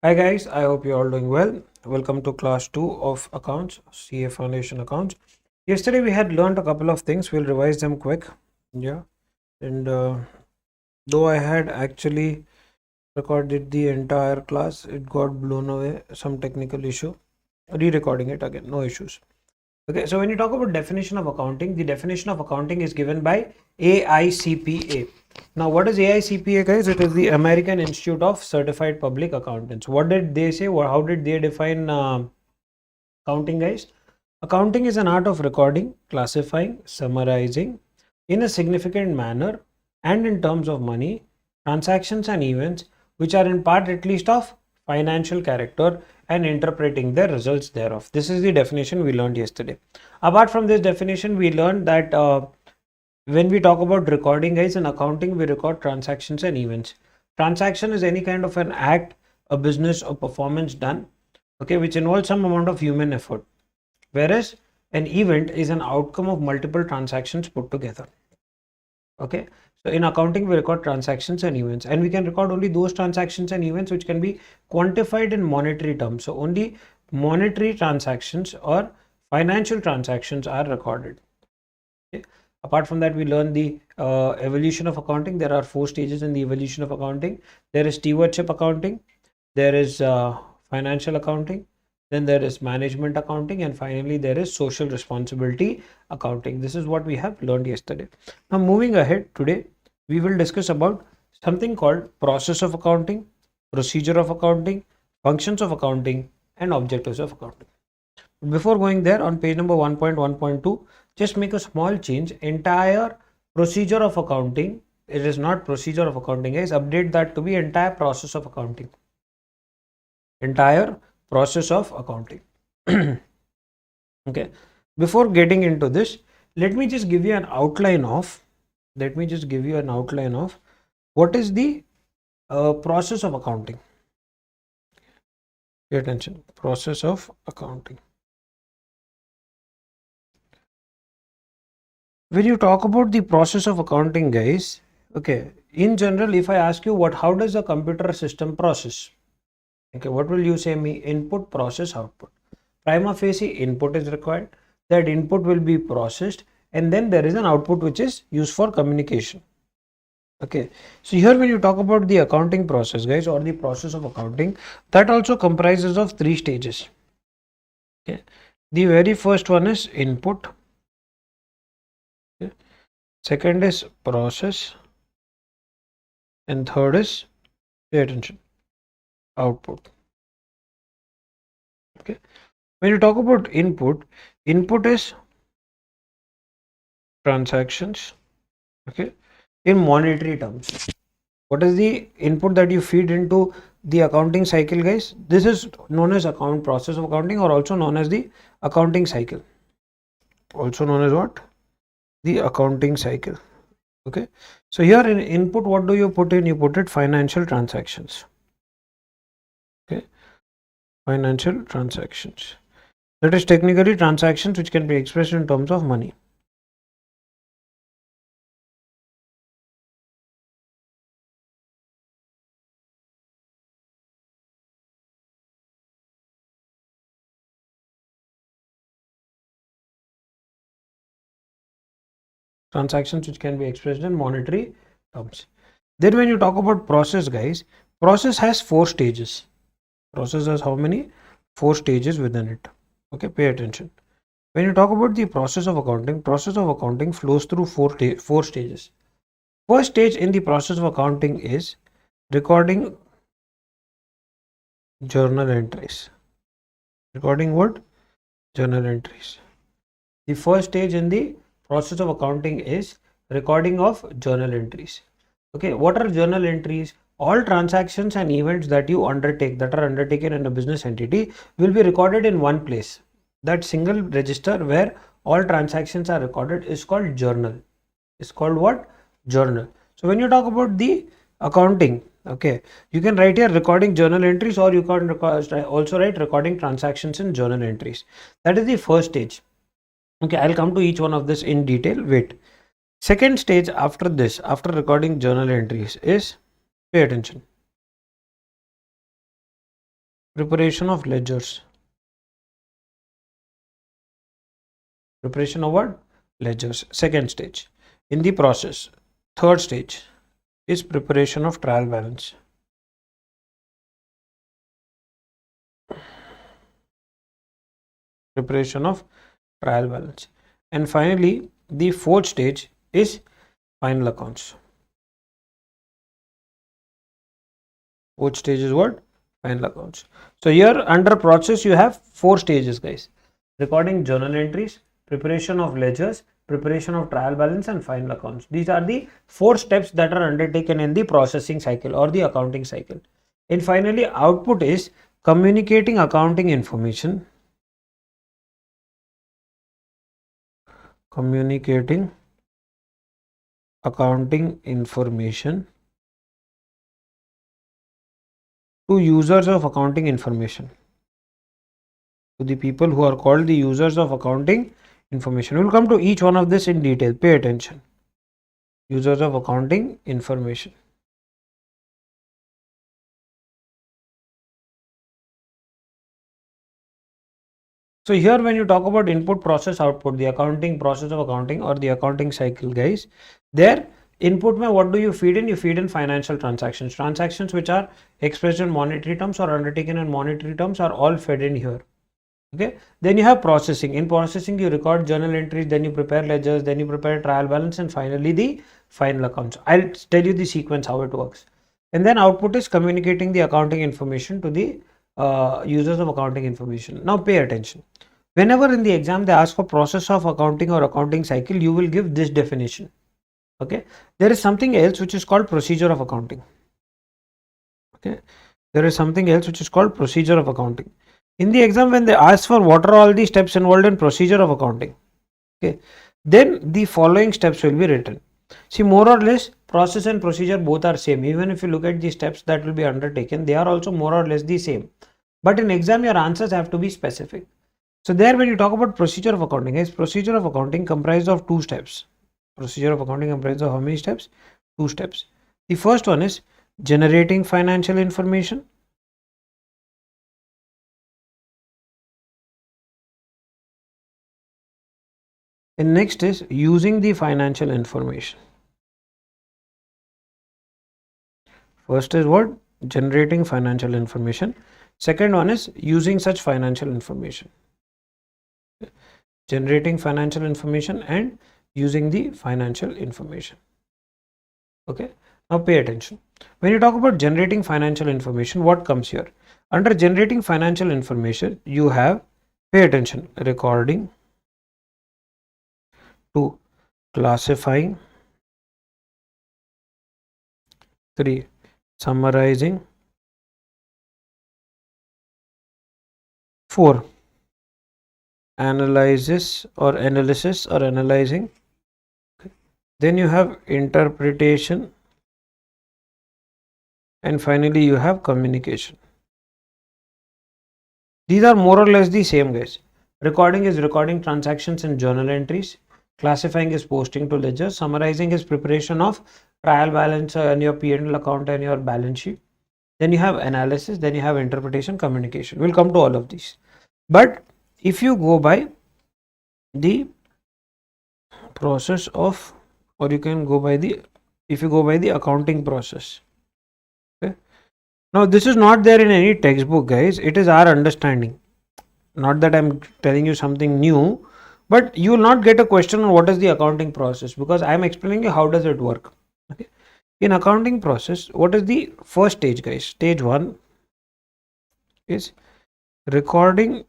Hi guys, I hope you're all doing well. Welcome to class 2 of accounts, CA Foundation accounts. Yesterday we had learned a couple of things. We'll revise them quick. Yeah. And though I had actually recorded the entire class, it got blown away, some technical issue. Re-recording it again, no issues. Okay, so when you talk about definition of accounting, the definition of accounting is given by AICPA. Now, what is AICPA, guys? It is the American Institute of Certified Public Accountants. What did they say? Or how did they define accounting, guys? Accounting is an art of recording, classifying, summarizing in a significant manner and in terms of money, transactions and events which are in part at least of financial character and interpreting the results thereof. This is the definition we learned yesterday. Apart from this definition, we learned that when we talk about recording, guys, in accounting, we record transactions and events. Transaction is any kind of an act, a business or performance done, okay, which involves some amount of human effort. Whereas an event is an outcome of multiple transactions put together. Okay, so in accounting, we record transactions and events, and we can record only those transactions and events which can be quantified in monetary terms. So only monetary transactions or financial transactions are recorded. Okay. Apart from that, we learn the evolution of accounting. There are 4 stages in the evolution of accounting. There is stewardship accounting, there is financial accounting, then there is management accounting, and finally there is social responsibility accounting. This is what we have learned yesterday. Now moving ahead, today we will discuss about something called process of accounting, procedure of accounting, functions of accounting, and objectives of accounting. Before going there, on page number 1.1.2, just make a small change. Entire procedure of accounting, it is not procedure of accounting, guys. Update that to be entire process of accounting. Entire process of accounting. Okay. Before getting into this, let me just give you an outline of what is the process of accounting. Pay attention. Process of accounting. When you talk about the process of accounting, guys, okay, in general, if I ask you how does a computer system process? Okay, what will you say me? Input, process, output. Prima facie input is required. That input will be processed, and then there is an output which is used for communication. Okay, so here when you talk about the accounting process, guys, or the process of accounting, that also comprises of 3 stages. Okay, the very first one is input. Okay. Second is process, and third is, pay attention, output. Okay, when you talk about input is transactions, okay, in monetary terms. What is the input that you feed into the accounting cycle, guys? This is known as process of accounting, or also known as the accounting cycle. Also known as what? The accounting cycle. Okay, so here in input, what do you put in? You put it financial transactions. Okay, financial transactions. That is technically transactions which can be expressed in terms of money. Transactions which can be expressed in monetary terms. Then when you talk about process, guys, process has 4 stages. Process has how many? 4 stages within it. Okay, pay attention. When you talk about the process of accounting flows through four stages. First stage in the process of accounting is recording journal entries. Recording what? Journal entries. The first stage in the process of accounting is recording of journal entries. Okay, what are journal entries? All transactions and events that you undertake, that are undertaken in a business entity, will be recorded in one place. That single register where all transactions are recorded is called journal. It's called what? Journal. So when you talk about the accounting, okay, you can write here recording journal entries, or you can also write recording transactions in journal entries. That is the first stage. Okay, I'll come to each one of this in detail. Wait. Second stage after this, after recording journal entries, is, pay attention. Preparation of ledgers. Preparation of what? Ledgers. Second stage. In the process, third stage is preparation of trial balance. Preparation of trial balance. And finally, the fourth stage is final accounts. Fourth stage is what? Final accounts. So here under process you have 4 stages, guys. Recording journal entries, preparation of ledgers, preparation of trial balance, and final accounts. These are the 4 steps that are undertaken in the processing cycle or the accounting cycle. And finally, output is communicating accounting information. Communicating accounting information to users of accounting information. To the people who are called the users of accounting information. We will come to each one of this in detail. Pay attention. Users of accounting information. So here when you talk about input, process, output, the accounting process of accounting or the accounting cycle, guys, there input mein what do you feed in? You feed in financial transactions. Transactions which are expressed in monetary terms or undertaken in monetary terms are all fed in here. Okay. Then you have processing. In processing you record journal entries, then you prepare ledgers, then you prepare trial balance, and finally the final accounts. I'll tell you the sequence how it works. And then output is communicating the accounting information to the users of accounting information. Now pay attention. Whenever in the exam they ask for process of accounting or accounting cycle, you will give this definition. Okay. There is something else which is called procedure of accounting. Okay. There is something else which is called procedure of accounting. In the exam, when they ask for what are all the steps involved in procedure of accounting, okay, then the following steps will be written. See, more or less process and procedure both are same. Even if you look at the steps that will be undertaken, they are also more or less the same. But in exam, your answers have to be specific. So there when you talk about procedure of accounting, guys, procedure of accounting comprises of 2 steps. Procedure of accounting comprises of how many steps? 2 steps. The first one is generating financial information. And next is using the financial information. First is what? Generating financial information. Second one is using such financial information. Generating financial information and using the financial information. Okay. Now pay attention. When you talk about generating financial information, what comes here? Under generating financial information, you have, pay attention, recording, 2, classifying, 3, summarizing, 4, analysis or analyzing. Okay. Then you have interpretation, and finally you have communication. These are more or less the same, guys. Recording is recording transactions and journal entries. Classifying is posting to ledger. Summarizing is preparation of trial balance and your P&L account and your balance sheet. Then you have analysis, then you have interpretation, communication. We'll come to all of these. But if you go by the process of, or you can go by the, if you go by the accounting process. Okay. Now this is not there in any textbook, guys. It is our understanding. Not that I'm telling you something new, but you will not get a question on what is the accounting process, because I am explaining you how does it work. Okay. In accounting process, what is the first stage, guys? Stage 1 is recording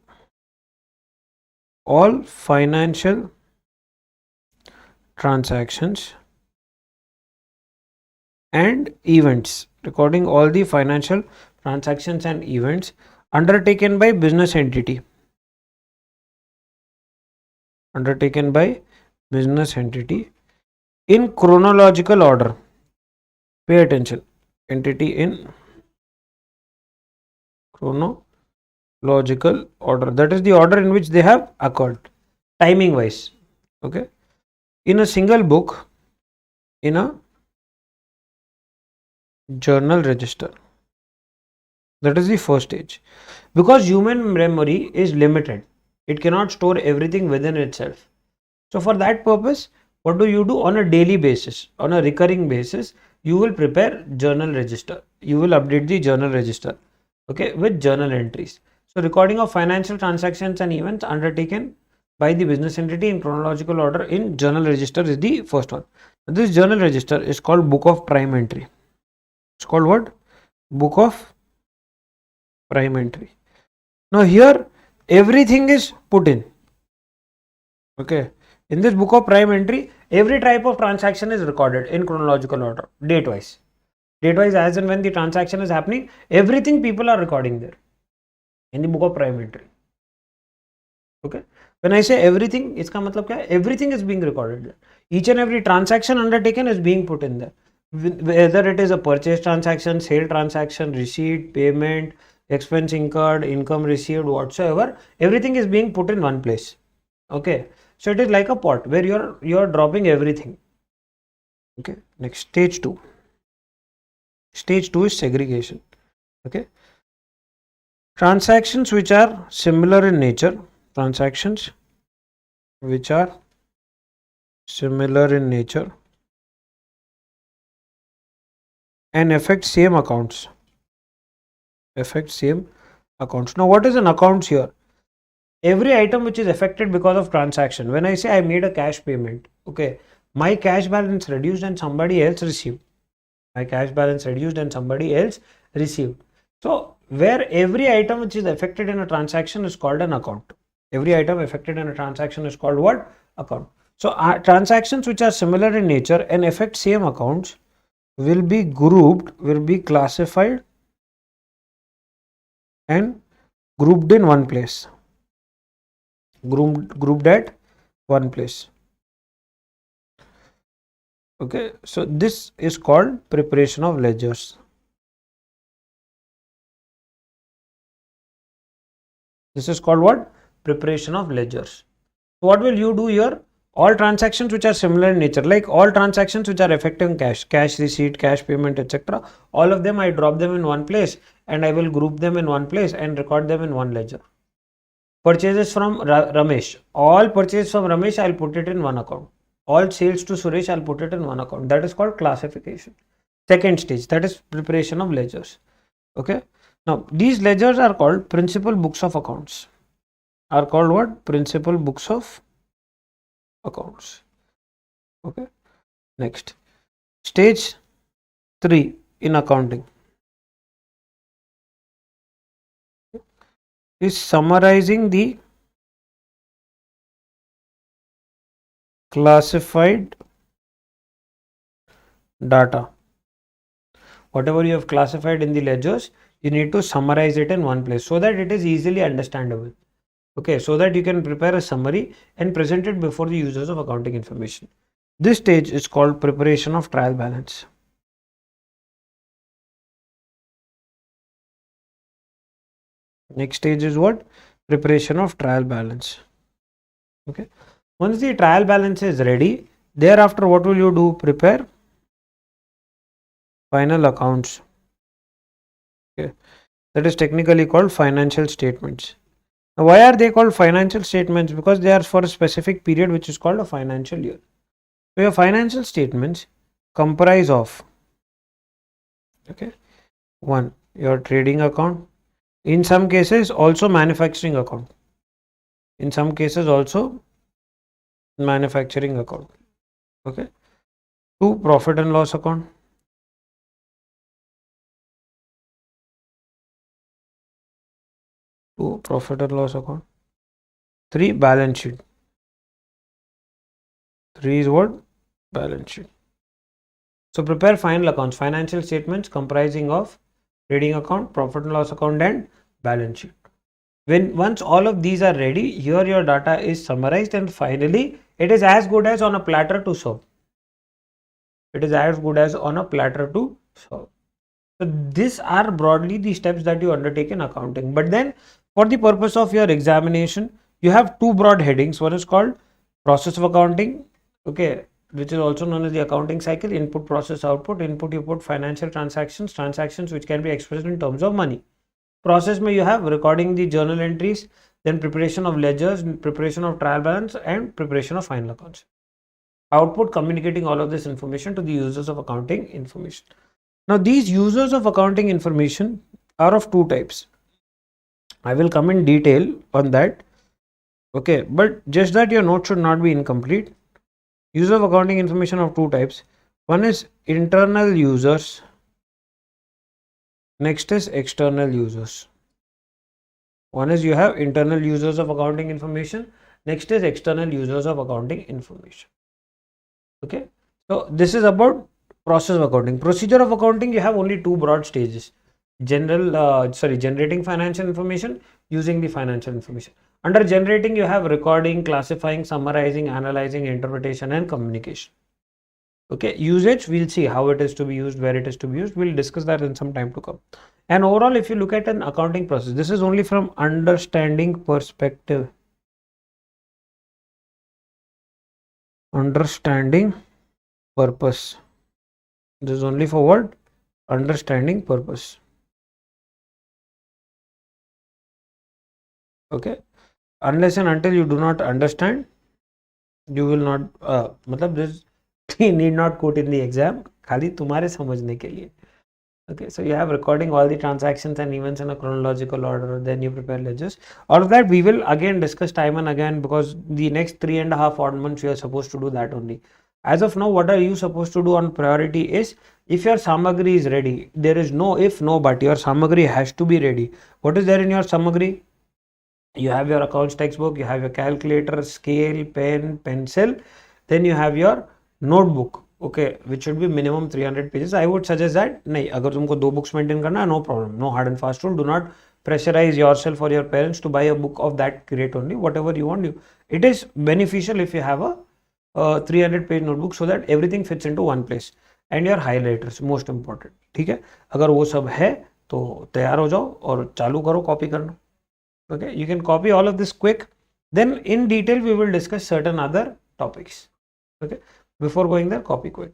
all financial transactions and events. Recording all the financial transactions and events undertaken by business entity. Undertaken by business entity in chronological order. Pay attention. Entity in chronological order. That is the order in which they have occurred, timing wise. Okay. In a single book, in a journal register. That is the first stage. Because human memory is limited, it cannot store everything within itself. So for that purpose, what do you do on a daily basis, on a recurring basis? You will prepare journal register. You will update the journal register, okay, with journal entries. So recording of financial transactions and events undertaken by the business entity in chronological order in journal register is the first one. This journal register is called book of prime entry. It's called what? Book of prime entry. Now here everything is put in. Okay. In this book of prime entry, every type of transaction is recorded in chronological order, date wise. Date wise, as and when the transaction is happening, everything people are recording there in the book of prime entry. Okay. When I say everything, iska matlab kya hai? Everything is being recorded there. Each and every transaction undertaken is being put in there. Whether it is a purchase transaction, sale transaction, receipt, payment, expense incurred, income received, whatsoever, everything is being put in one place. Okay. So it is like a pot where you're dropping everything. Okay. Next, stage 2. Stage 2 is segregation. Okay. Transactions which are similar in nature. Transactions which are similar in nature and affect same accounts. Affect same accounts. Now what is an accounts here? Every item which is affected because of transaction. When I say I made a cash payment, okay, my cash balance reduced and somebody else received. My cash balance reduced and somebody else received. So where every item which is affected in a transaction is called an account. Every item affected in a transaction is called what? Account. So transactions which are similar in nature and affect same accounts will be grouped, will be classified and grouped in one place. Grouped at one place. Okay, so this is called preparation of ledgers. This is called what? Preparation of ledgers. So what will you do here? All transactions which are similar in nature, like all transactions which are affecting cash, cash receipt, cash payment, etc., all of them I drop them in one place and I will group them in one place and record them in one ledger. Purchases from Ramesh. All purchases from Ramesh, I'll put it in one account. All sales to Suresh, I'll put it in one account. That is called classification. Second stage, that is preparation of ledgers. Okay. Now, these ledgers are called principal books of accounts. Are called what? Principal books of accounts. Okay. Next. Stage 3 in accounting is summarizing the classified data. Whatever you have classified in the ledgers, you need to summarize it in one place so that it is easily understandable. Okay, so that you can prepare a summary and present it before the users of accounting information. This stage is called preparation of trial balance. Next stage is what? Preparation of trial balance. Okay. Once the trial balance is ready, thereafter what will you do? Prepare final accounts. Okay. That is technically called financial statements. Now, why are they called financial statements? Because they are for a specific period which is called a financial year. So your financial statements comprise of, okay, one, your trading account, in some cases also manufacturing account, in some cases also manufacturing account. Okay. Two, profit and loss account. Two, profit and loss account. Three, balance sheet. Three is what? Balance sheet. So prepare final accounts, financial statements comprising of trading account, profit and loss account and balance sheet. Once all of these are ready, here your data is summarized and finally it is as good as on a platter to serve. It is as good as on a platter to serve. So these are broadly the steps that you undertake in accounting. But then for the purpose of your examination, you have two broad headings. One is called process of accounting, okay, which is also known as the accounting cycle. Input, process, output. Input, you put financial transactions, transactions which can be expressed in terms of money. Process में you have recording the journal entries, then preparation of ledgers, preparation of trial balance, and preparation of final accounts. Output, communicating all of this information to the users of accounting information. Now these users of accounting information are of two types. I will come in detail on that. Okay, but just that your note should not be incomplete. User of accounting information of two types. One is internal users. Next is external users. One is you have internal users of accounting information. Next is external users of accounting information. Okay, so this is about process of accounting. Procedure of accounting, you have only two broad stages. Generating financial information, using the financial information. Under generating, you have recording, classifying, summarizing, analyzing, interpretation, and communication. Okay, usage, we'll see how it is to be used, where it is to be used. We'll discuss that in some time to come. And overall, if you look at an accounting process, this is only from understanding perspective. Understanding purpose. This is only for what? Understanding purpose. Okay, unless and until you do not understand, you will not मतलब this need not quote in the exam, खाली तुम्हारे समझने के लिए. Okay, so you have recording all the transactions and events in a chronological order, then you prepare ledgers. All of that we will again discuss time and again, because the next 3.5 odd months you are supposed to do that only. As of now, what are you supposed to do on priority is, if your samagri is ready, there is no if, no but, your samagri has to be ready. What is there in your samagri? You have your accounts textbook, you have your calculator, scale, pen, pencil, then you have your notebook. Okay, which should be minimum 300 pages. I would suggest that नहीं, अगर तुमको दो books maintain करना है, no problem, no hard and fast rule. Do not pressurize yourself or your parents to buy a book of that grade only. Whatever you want, it is beneficial if you have a 300 page notebook, so that everything fits into one place. And your highlighters, most important. ठीक है, अगर वो सब है तो तैयार हो जाओ और चालू करो कॉपी करना. Okay, you can copy all of this quick. Then in detail we will discuss certain other topics. Okay, before going there, copy quick.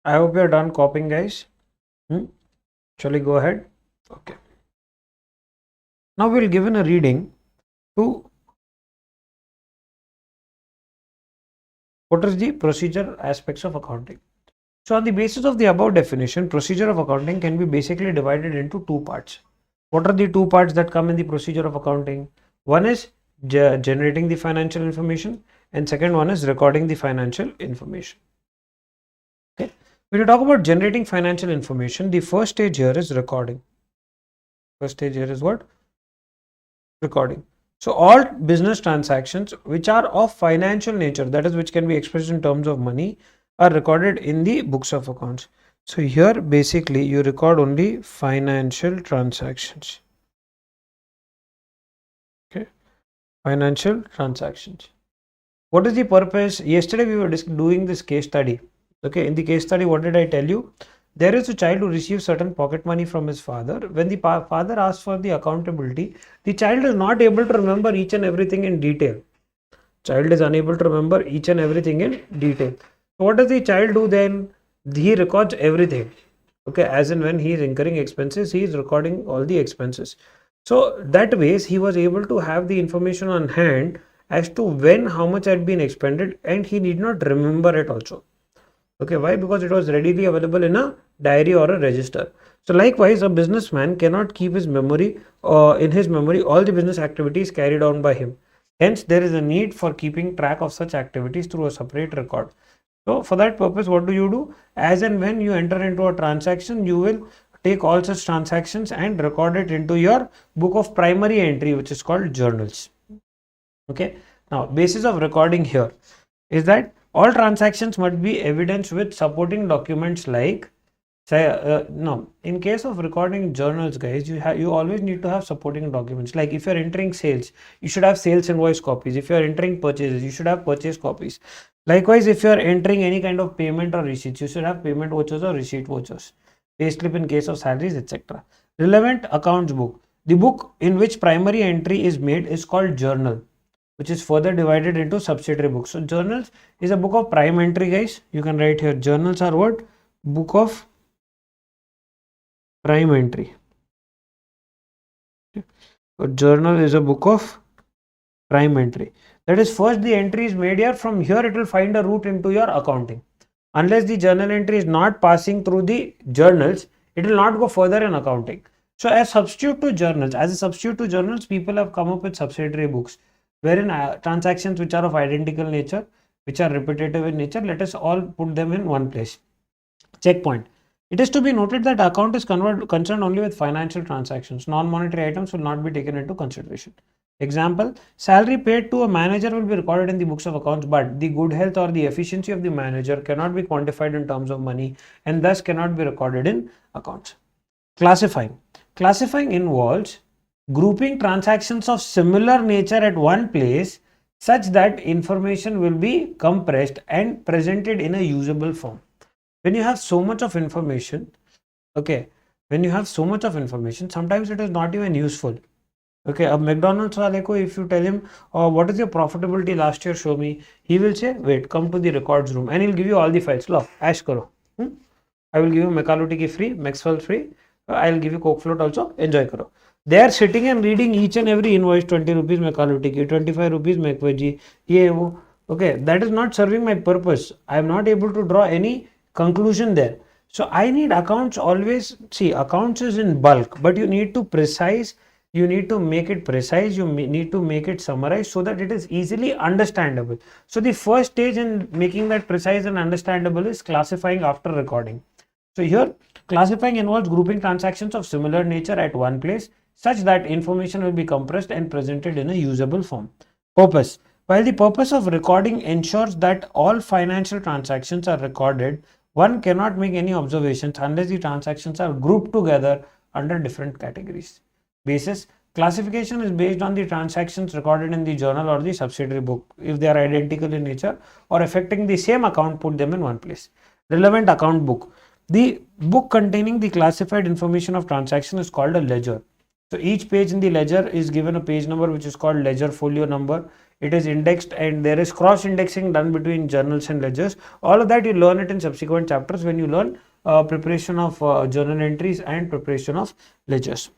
I hope you're done copying, guys. Shall we go ahead? Okay. Now we'll given a reading to what is the procedure aspects of accounting. So on the basis of the above definition, procedure of accounting can be basically divided into two parts. What are the two parts that come in the procedure of accounting? One is generating the financial information, and second one is recording the financial information. Okay. When you talk about generating financial information, the first stage here is recording. First stage here is what? Recording. So all business transactions which are of financial nature, that is which can be expressed in terms of money, are recorded in the books of accounts. So here basically you record only financial transactions. Okay, financial transactions. What is the purpose? Yesterday we were doing this case study. Okay, in the case study, what did I tell you? There is a child who receives certain pocket money from his father. When the father asks for the accountability, the child is not able to remember each and everything in detail. Child is unable to remember each and everything in detail. So what does the child do then? He records everything. Okay, as and when he is incurring expenses, he is recording all the expenses. So that ways he was able to have the information on hand as to when how much had been expended, and he did not remember it also. Okay, why? Because it was readily available in a diary or a register. So likewise, a businessman cannot keep his memory in his memory all the business activities carried on by him. Hence, there is a need for keeping track of such activities through a separate record. So for that purpose, what do? As and when you enter into a transaction, you will take all such transactions and record it into your book of primary entry, which is called journals. Okay. Now, basis of recording here is that all transactions must be evidenced with supporting documents like no, in case of recording journals, guys, you always need to have supporting documents. Like if you're entering sales, you should have sales invoice copies. If you're entering purchases, you should have purchase copies. Likewise, if you're entering any kind of payment or receipts, you should have payment vouchers or receipt vouchers. Payslip in case of salaries, etc. Relevant accounts book. The book in which primary entry is made is called journal, which is further divided into subsidiary books. So journals is a book of prime entry, guys. You can write here journals are what? Book of prime entry. A journal is a book of prime entry. That is, first the entry is made here. From here it will find a route into your accounting. Unless the journal entry is not passing through the journals, it will not go further in accounting. So as a substitute to journals, people have come up with subsidiary books, wherein transactions which are of identical nature, which are repetitive in nature, let us all put them in one place. Checkpoint. It is to be noted that account is concerned only with financial transactions. Non-monetary items will not be taken into consideration. Example, salary paid to a manager will be recorded in the books of accounts, but the good health or the efficiency of the manager cannot be quantified in terms of money and thus cannot be recorded in accounts. Classifying. Classifying involves grouping transactions of similar nature at one place such that information will be compressed and presented in a usable form. When you have so much of information, okay, sometimes it is not even useful. Okay, a McDonald's wale ko, if you tell him, what is your profitability last year, show me, he will say, wait, come to the records room, and he'll give you all the files. Lo, ash karo. I will give you McAloo free, Maxwell free, I'll give you Coke float also, enjoy karo. They are sitting and reading each and every invoice, 20 rupees McAloo 25 rupees McVeggie, ye wo. Okay, that is not serving my purpose. I am not able to draw any conclusion there. So I need accounts always. See, accounts is in bulk, but you need to precise, you need to make it precise, you need to make it summarized so that it is easily understandable. So the first stage in making that precise and understandable is classifying after recording. So here, classifying involves grouping transactions of similar nature at one place such that information will be compressed and presented in a usable form. Purpose. While the purpose of recording ensures that all financial transactions are recorded, one cannot make any observations unless the transactions are grouped together under different categories. Basis. Classification is based on the transactions recorded in the journal or the subsidiary book. If they are identical in nature or affecting the same account, put them in one place. Relevant account book. The book containing the classified information of transaction is called a ledger. So each page in the ledger is given a page number which is called ledger folio number. it is indexed, and there is cross indexing done between journals and ledgers. All of that you learn it in subsequent chapters when you learn preparation of journal entries and preparation of ledgers.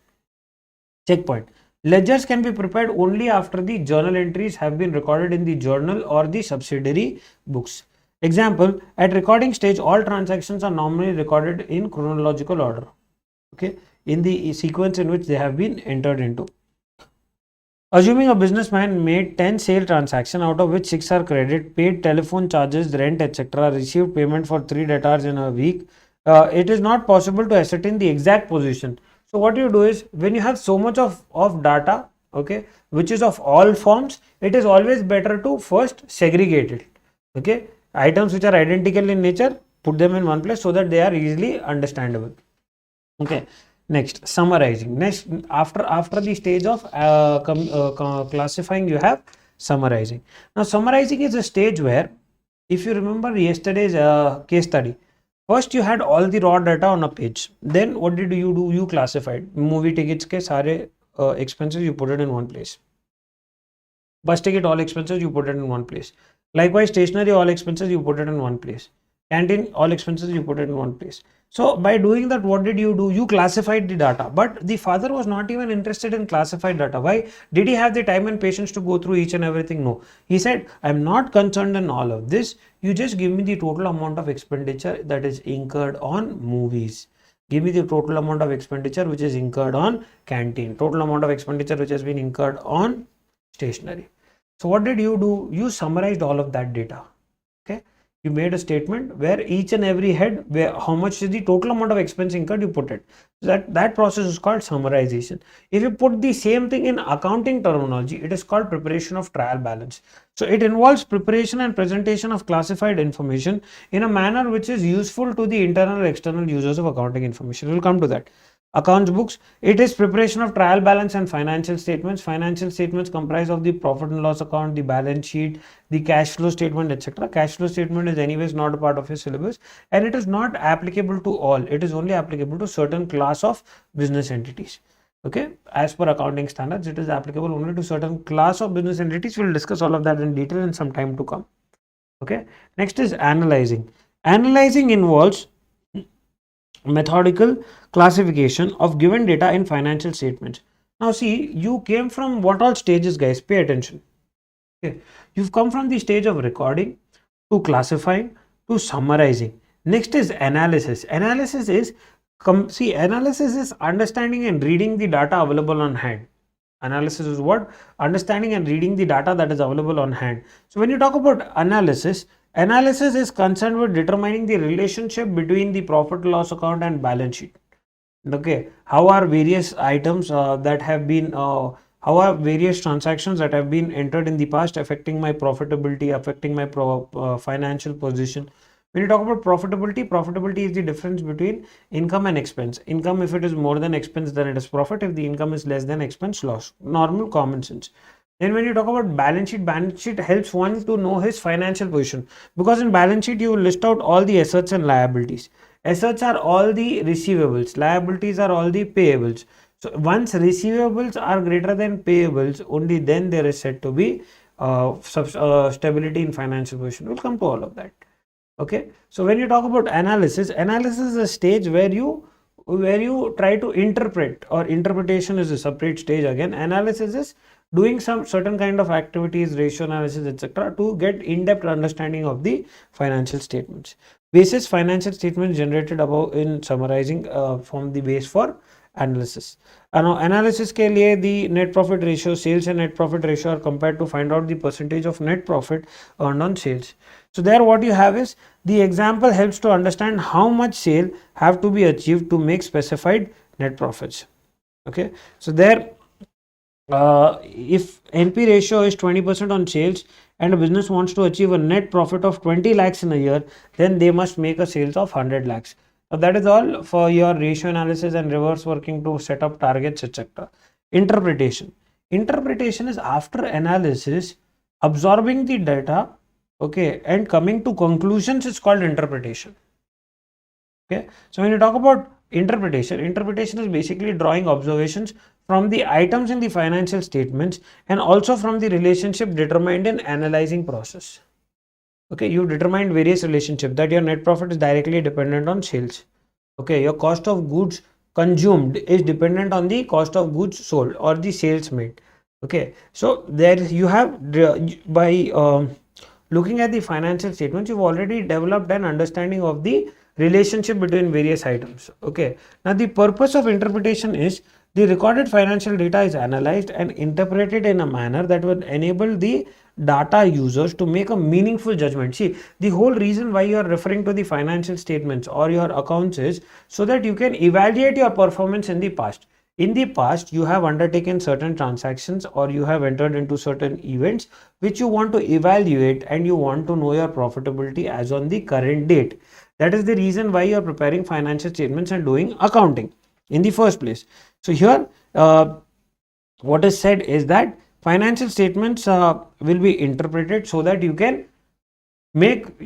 Checkpoint. Ledgers can be prepared only after the journal entries have been recorded in the journal or the subsidiary books. Example, at recording stage, all transactions are normally recorded in chronological order, okay, in the sequence in which they have been entered into. Assuming a businessman made 10 sale transactions, out of which 6 are credit, paid telephone charges, rent, etc., received payment for 3 debtors in a week, it is not possible to ascertain the exact position. So what you do is, when you have so much of data, okay, which is of all forms, it is always better to first segregate it. Okay, items which are identical in nature, put them in one place so that they are easily understandable. Okay, next, summarizing. Next, after the stage of classifying, you have summarizing. Now summarizing is a stage where, if you remember yesterday's case study, first you had all the raw data on a page. Then what did you do? You classified movie tickets ke sare expenses, you put it in one place. Bus ticket, all expenses, you put it in one place. Likewise, stationery, all expenses, you put it in one place. Canteen, all expenses, you put it in one place. So by doing that, what did you do? You classified the data. But the father was not even interested in classified data. Why? Did he have the time and patience to go through each and everything? No. He said, I'm not concerned in all of this. You just give me the total amount of expenditure that is incurred on movies. Give me the total amount of expenditure which is incurred on canteen. Total amount of expenditure which has been incurred on stationery. So what did you do? You summarized all of that data. Okay. You made a statement where each and every head, where how much is the total amount of expense incurred, you put it. So that process is called summarization. If you put the same thing in accounting terminology, it is called preparation of trial balance. So it involves preparation and presentation of classified information in a manner which is useful to the internal and external users of accounting information. We'll come to that. Accounts books, it is preparation of trial balance and financial statements. Financial statements comprise of the profit and loss account, the balance sheet, the cash flow statement, etc. Cash flow statement is anyways not a part of your syllabus, and it is not applicable to all. It is only applicable to certain class of business entities. Okay, as per accounting standards, it is applicable only to certain class of business entities. We'll discuss all of that in detail in some time to come. Okay, next is analyzing. Analyzing involves methodical classification of given data in financial statements. Now see, you came from what all stages, guys? Pay attention. Okay, you've come from the stage of recording to classifying to summarizing. Next is analysis. Analysis is analysis is understanding and reading the data available on hand. Analysis is what? Understanding and reading the data that is available on hand. So when you talk about analysis, analysis is concerned with determining the relationship between the profit loss account and balance sheet. Okay, how are various items that have been how are various transactions that have been entered in the past affecting my profitability, affecting my financial position. When you talk about profitability, profitability is the difference between income and expense. Income, if it is more than expense, then it is profit. If the income is less than expense, loss. Normal common sense. Then when you talk about balance sheet helps one to know his financial position, because in balance sheet you will list out all the assets and liabilities. Assets are all the receivables, liabilities are all the payables. So once receivables are greater than payables, only then there is said to be stability in financial position. We'll come to all of that. Okay, so when you talk about analysis, analysis is a stage where you try to interpret, or interpretation is a separate stage again. Analysis is doing some certain kind of activities, ratio analysis, etc., to get in-depth understanding of the financial statements. Basis financial statements generated above in summarizing form the base for analysis. Now analysis के लिए the net profit ratio, sales and net profit ratio are compared to find out the percentage of net profit earned on sales. So there what you have is the example helps to understand how much sale have to be achieved to make specified net profits. Okay, so there if NP ratio is 20% on sales and a business wants to achieve a net profit of 20 lakhs in a year, then they must make a sales of 100 lakhs. Now that is all for your ratio analysis and reverse working to set up targets, etc. Interpretation. Interpretation is after analysis, absorbing the data, okay, and coming to conclusions is called interpretation. Okay, so when you talk about interpretation, interpretation is basically drawing observations from the items in the financial statements and also from the relationship determined in analyzing process. Okay, you determined various relationships that your net profit is directly dependent on sales. Okay, your cost of goods consumed is dependent on the cost of goods sold or the sales made. Okay, so there you have by looking at the financial statements, you've already developed an understanding of the relationship between various items. Okay, now the purpose of interpretation is the recorded financial data is analyzed and interpreted in a manner that will enable the data users to make a meaningful judgment. See, the whole reason why you are referring to the financial statements or your accounts is so that you can evaluate your performance in the past. In the past, you have undertaken certain transactions or you have entered into certain events which you want to evaluate and you want to know your profitability as on the current date. That is the reason why you are preparing financial statements and doing accounting in the first place. So here, what is said is that financial statements will be interpreted so that you can make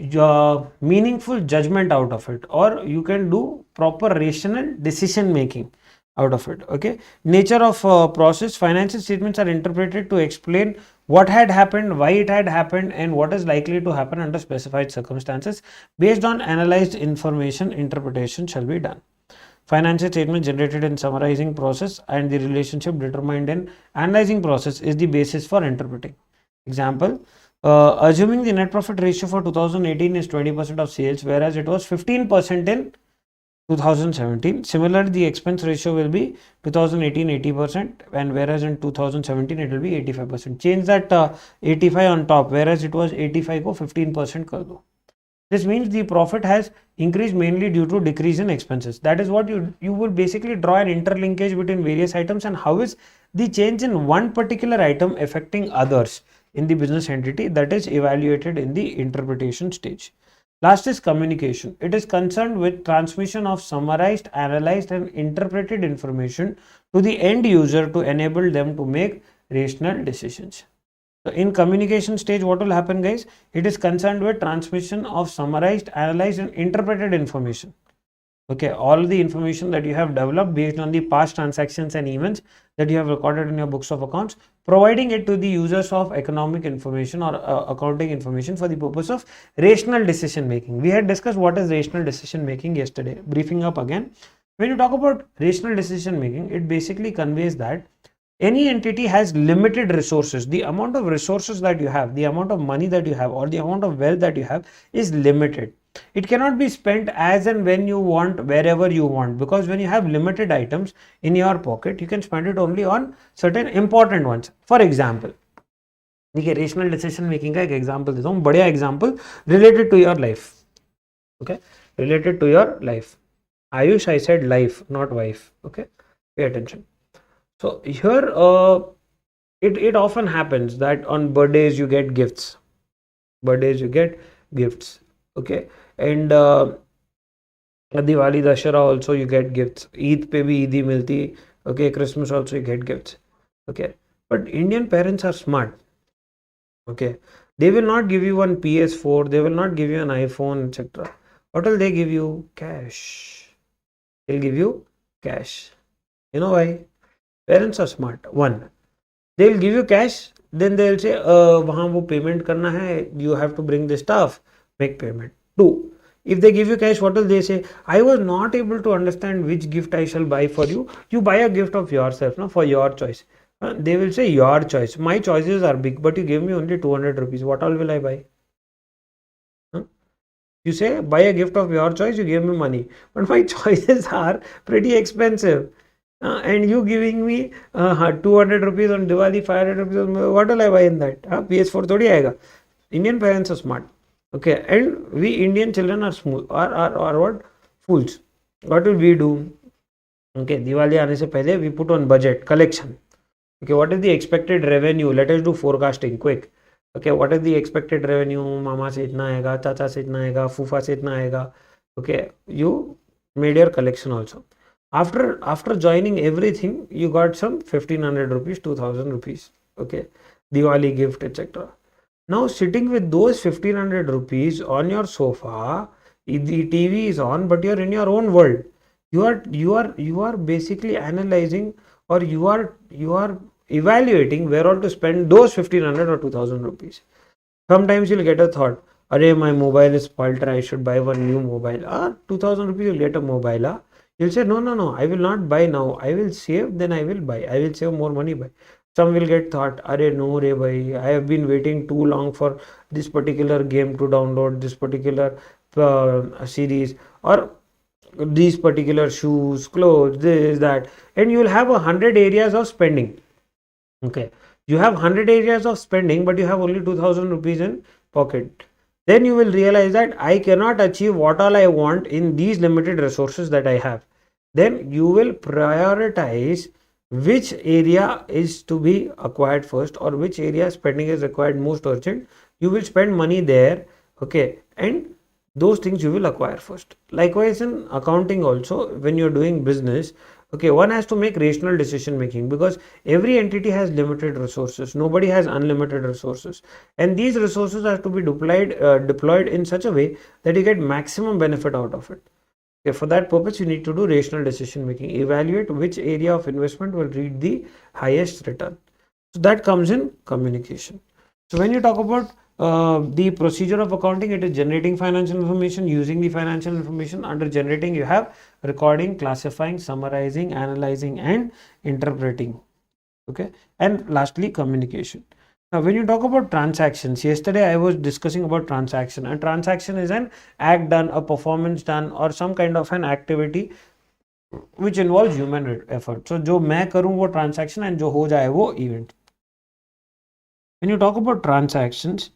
meaningful judgment out of it, or you can do proper rational decision making out of it. Okay, nature of process: financial statements are interpreted to explain what had happened, why it had happened, and what is likely to happen under specified circumstances. Based on analyzed information, interpretation shall be done. Financial statement generated in summarizing process and the relationship determined in analyzing process is the basis for interpreting. Example, assuming the net profit ratio for 2018 is 20% of sales, whereas it was 15% in 2017. Similarly, the expense ratio will be 2018 80%, and whereas in 2017 it will be 85%. Change that 85 on top, whereas it was 85 को 15% कर दो. This means the profit has increased mainly due to decrease in expenses. That is what you will basically draw an interlinkage between various items and how is the change in one particular item affecting others in the business entity. That is evaluated in the interpretation stage. Last is communication. It is concerned with transmission of summarized, analyzed and interpreted information to the end user to enable them to make rational decisions. So in communication stage, what will happen, guys? It is concerned with transmission of summarized, analyzed and interpreted information. Okay, all the information that you have developed based on the past transactions and events that you have recorded in your books of accounts, providing it to the users of economic information or accounting information for the purpose of rational decision making. We had discussed what is rational decision making yesterday. Briefing up again. When you talk about rational decision making, it basically conveys that any entity has limited resources. The amount of resources that you have, the amount of money that you have, or the amount of wealth that you have is limited. It cannot be spent as and when you want, wherever you want, because when you have limited items in your pocket, you can spend it only on certain important ones. For example, देखिए rational decision making का एक example देता हूँ, बढ़िया example related to your life. Okay, related to your life. Ayush, I said life, not wife. Okay, pay attention. So here it often happens that on birthdays you get gifts. Birthdays you get gifts. Okay, and Diwali, Dashara also you get gifts. Eid pe bhi Eid milti. Okay, Christmas also you get gifts. Okay, but Indian parents are smart. Okay, they will not give you one PS4. They will not give you an iPhone, etc. What will they give you? Cash. They'll give you cash. You know why? Parents are smart. One, they'll give you cash, then they'll say वहाँ वो payment करना है, you have to bring the stuff, make payment. Two, if they give you cash, what will they say? I was not able to understand which gift I shall buy for you. You buy a gift of yourself, no, for your choice. They will say your choice. My choices are big, but you gave me only 200 rupees. What all will I buy? You say buy a gift of your choice, you gave me money, but my choices are pretty expensive. And you giving me 200 rupees on Diwali, 500 rupees on, what will I buy in that? PS4 थोड़ी आएगा. Indian parents are smart. Okay, and we Indian children are smooth, are what? Fools. What will we do? Okay, Diwali आने से पहले we put on budget, collection. Okay, what is the expected revenue? Let us do forecasting quick. Okay, what is the expected revenue? मामा से इतना आएगा, चाचा से इतना आएगा, फूफा से इतना आएगा. Okay, you made your collection also. After joining everything, you got some 1500 rupees, 2000 rupees. Okay, Diwali gift, etc. Now sitting with those 1500 rupees on your sofa, the TV is on, but you're in your own world. You are basically analyzing or you are evaluating where all to spend those 1500 or 2000 rupees. Sometimes you'll get a thought, array, my mobile is spoiled, I should buy one new mobile. 2000 rupees you'll get a mobile. You'll say, no, no, no, I will not buy now. I will save, then I will buy. I will save more money by. Some will get thought, array, no, re, bhai, I have been waiting too long for this particular game to download, this particular series, or these particular shoes, clothes, this, that, and you will have 100 areas of spending. Okay, you have 100 areas of spending, but you have only 2000 rupees in pocket. Then you will realize that I cannot achieve what all I want in these limited resources that I have. Then you will prioritize which area is to be acquired first, or which area spending is required most urgent. You will spend money there. Okay, and those things you will acquire first. Likewise in accounting also, when you're doing business, okay, one has to make rational decision making, because every entity has limited resources, nobody has unlimited resources, and these resources have to be deployed in such a way that you get maximum benefit out of it. Okay, for that purpose you need to do rational decision making, evaluate which area of investment will reap the highest return. So that comes in communication. So when you talk about the procedure of accounting, it is generating financial information, using the financial information. Under generating, you have recording, classifying, summarizing, analyzing, and interpreting. Okay, and lastly, communication. Now, when you talk about transactions, yesterday I was discussing about transaction. A transaction is an act done, a performance done, or some kind of an activity which involves human effort. So, जो मैं करूँ वो transaction and जो हो जाए वो event. When you talk about transactions,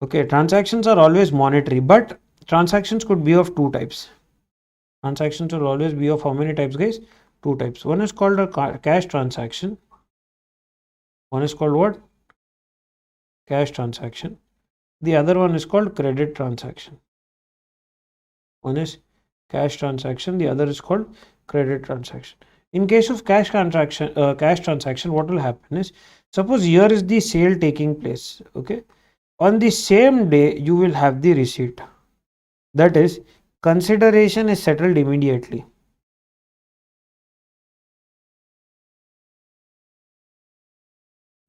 okay, transactions are always monetary, but transactions could be of two types. Transactions will always be of how many types, guys? Two types. One is called a cash transaction. One is called what? Cash transaction. The other one is called credit transaction. One is cash transaction. The other is called credit transaction. In case of cash transaction, what will happen is, suppose here is the sale taking place. Okay, on the same day you will have the receipt. That is, consideration is settled immediately.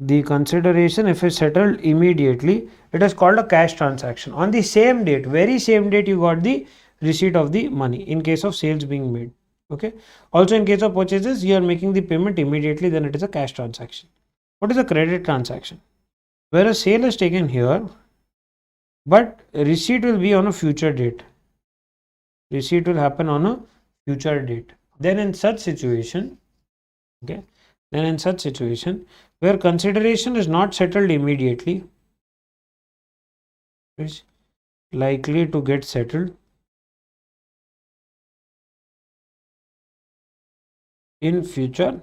The consideration, if it's settled immediately, it is called a cash transaction. On the same date, very same date, you got the receipt of the money in case of sales being made. Okay, also in case of purchases, you are making the payment immediately, then it is a cash transaction. What is a credit transaction? Where a sale is taken here, but receipt will be on a future date. Receipt will happen on a future date. Then in such situation, okay, then in such situation where consideration is not settled immediately, is likely to get settled in future.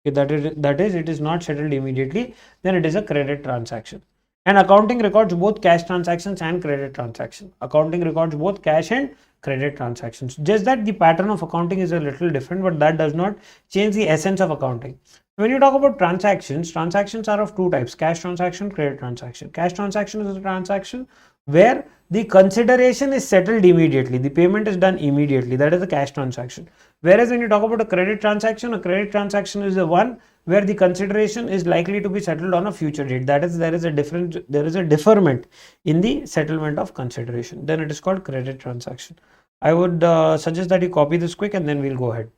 Okay, that is it is not settled immediately, then it is a credit transaction. And accounting records both cash transactions and credit transactions. Accounting records both cash and credit transactions. Just that the pattern of accounting is a little different, but that does not change the essence of accounting. When you talk about transactions, transactions are of two types: cash transaction, credit transaction. Cash transaction is a transaction where the consideration is settled immediately, the payment is done immediately, that is a cash transaction. Whereas when you talk about a credit transaction is the one where the consideration is likely to be settled on a future date. That is, there is a deferment in the settlement of consideration, then it is called credit transaction. I would suggest that you copy this quick and then we'll go ahead.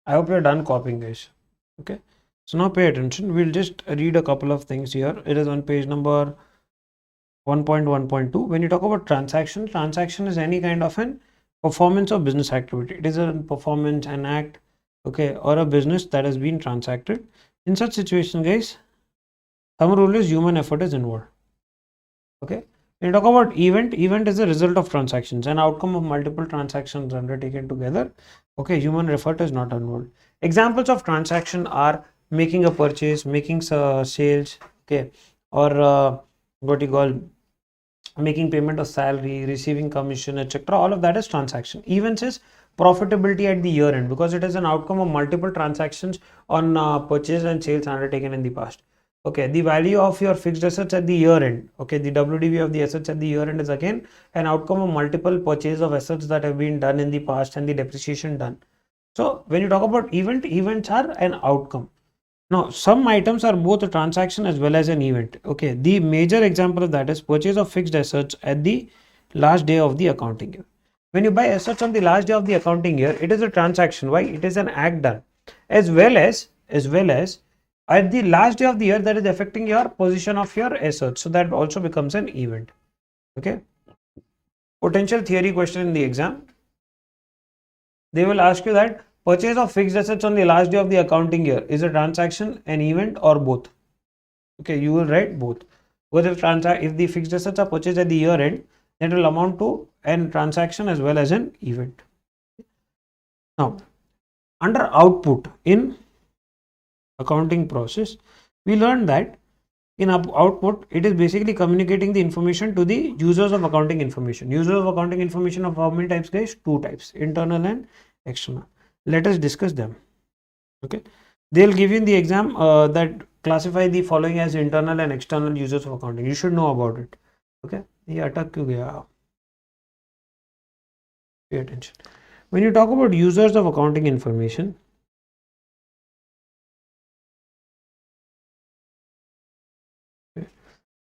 I hope you're done copying, guys. Okay. So now pay attention. We'll just read a couple of things here. It is on page number 1.1.2. When you talk about transaction, transaction is any kind of an performance of business activity. It is a performance, an act, okay, or a business that has been transacted. In such situation, guys, thumb rule is human effort is involved. Okay. When you talk about event, event is the result of transactions, an outcome of multiple transactions undertaken together. Okay, human effort is not involved. Examples of transaction are making a purchase, making sales, okay, or what you call making payment of salary, receiving commission, etc. All of that is transaction. Events is profitability at the year end, because it is an outcome of multiple transactions on purchase and sales undertaken in the past. Okay, the value of your fixed assets at the year end. Okay, the WDV of the assets at the year end is again an outcome of multiple purchase of assets that have been done in the past and the depreciation done. So when you talk about event, events are an outcome. Now, some items are both a transaction as well as an event. Okay, the major example of that is purchase of fixed assets at the last day of the accounting year. When you buy assets on the last day of the accounting year, it is a transaction. Why? It is an act done, as well as at the last day of the year that is affecting your position of your assets. So that also becomes an event. Okay. Potential theory question in the exam. They will ask you that purchase of fixed assets on the last day of the accounting year is a transaction, an event, or both. Okay, you will write both. Because if the fixed assets are purchased at the year end, that will amount to an transaction as well as an event. Now, under output in accounting process, we learned that in output, it is basically communicating the information to the users of accounting information. Users of accounting information of how many types, guys? Two types, internal and external. Let us discuss them. Okay, they'll give you in the exam that classify the following as internal and external users of accounting. You should know about it. Okay, ये अटक क्यों गया? Pay attention. When you talk about users of accounting information,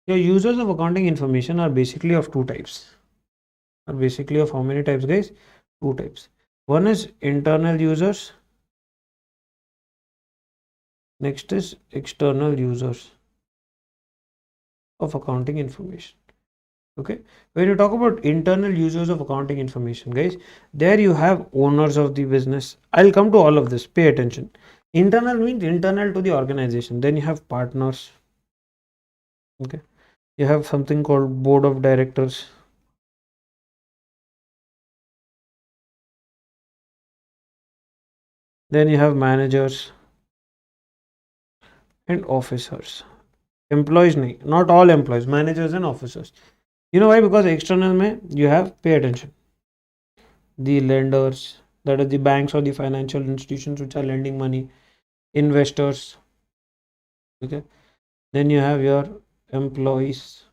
your users of accounting information are basically of two types. Are basically of how many types, guys? Two types. One is internal users. Next is external users of accounting information. Okay, when you talk about internal users of accounting information, guys, there you have owners of the business. I'll come to all of this. Pay attention. Internal means internal to the organization. Then you have partners. Okay, you have something called board of directors. Then you have managers and officers. Employees, not all employees, managers and officers. You know why? Because external mein you have, pay attention, the lenders, that is the banks or the financial institutions which are lending money, investors. Okay, then you have your employees,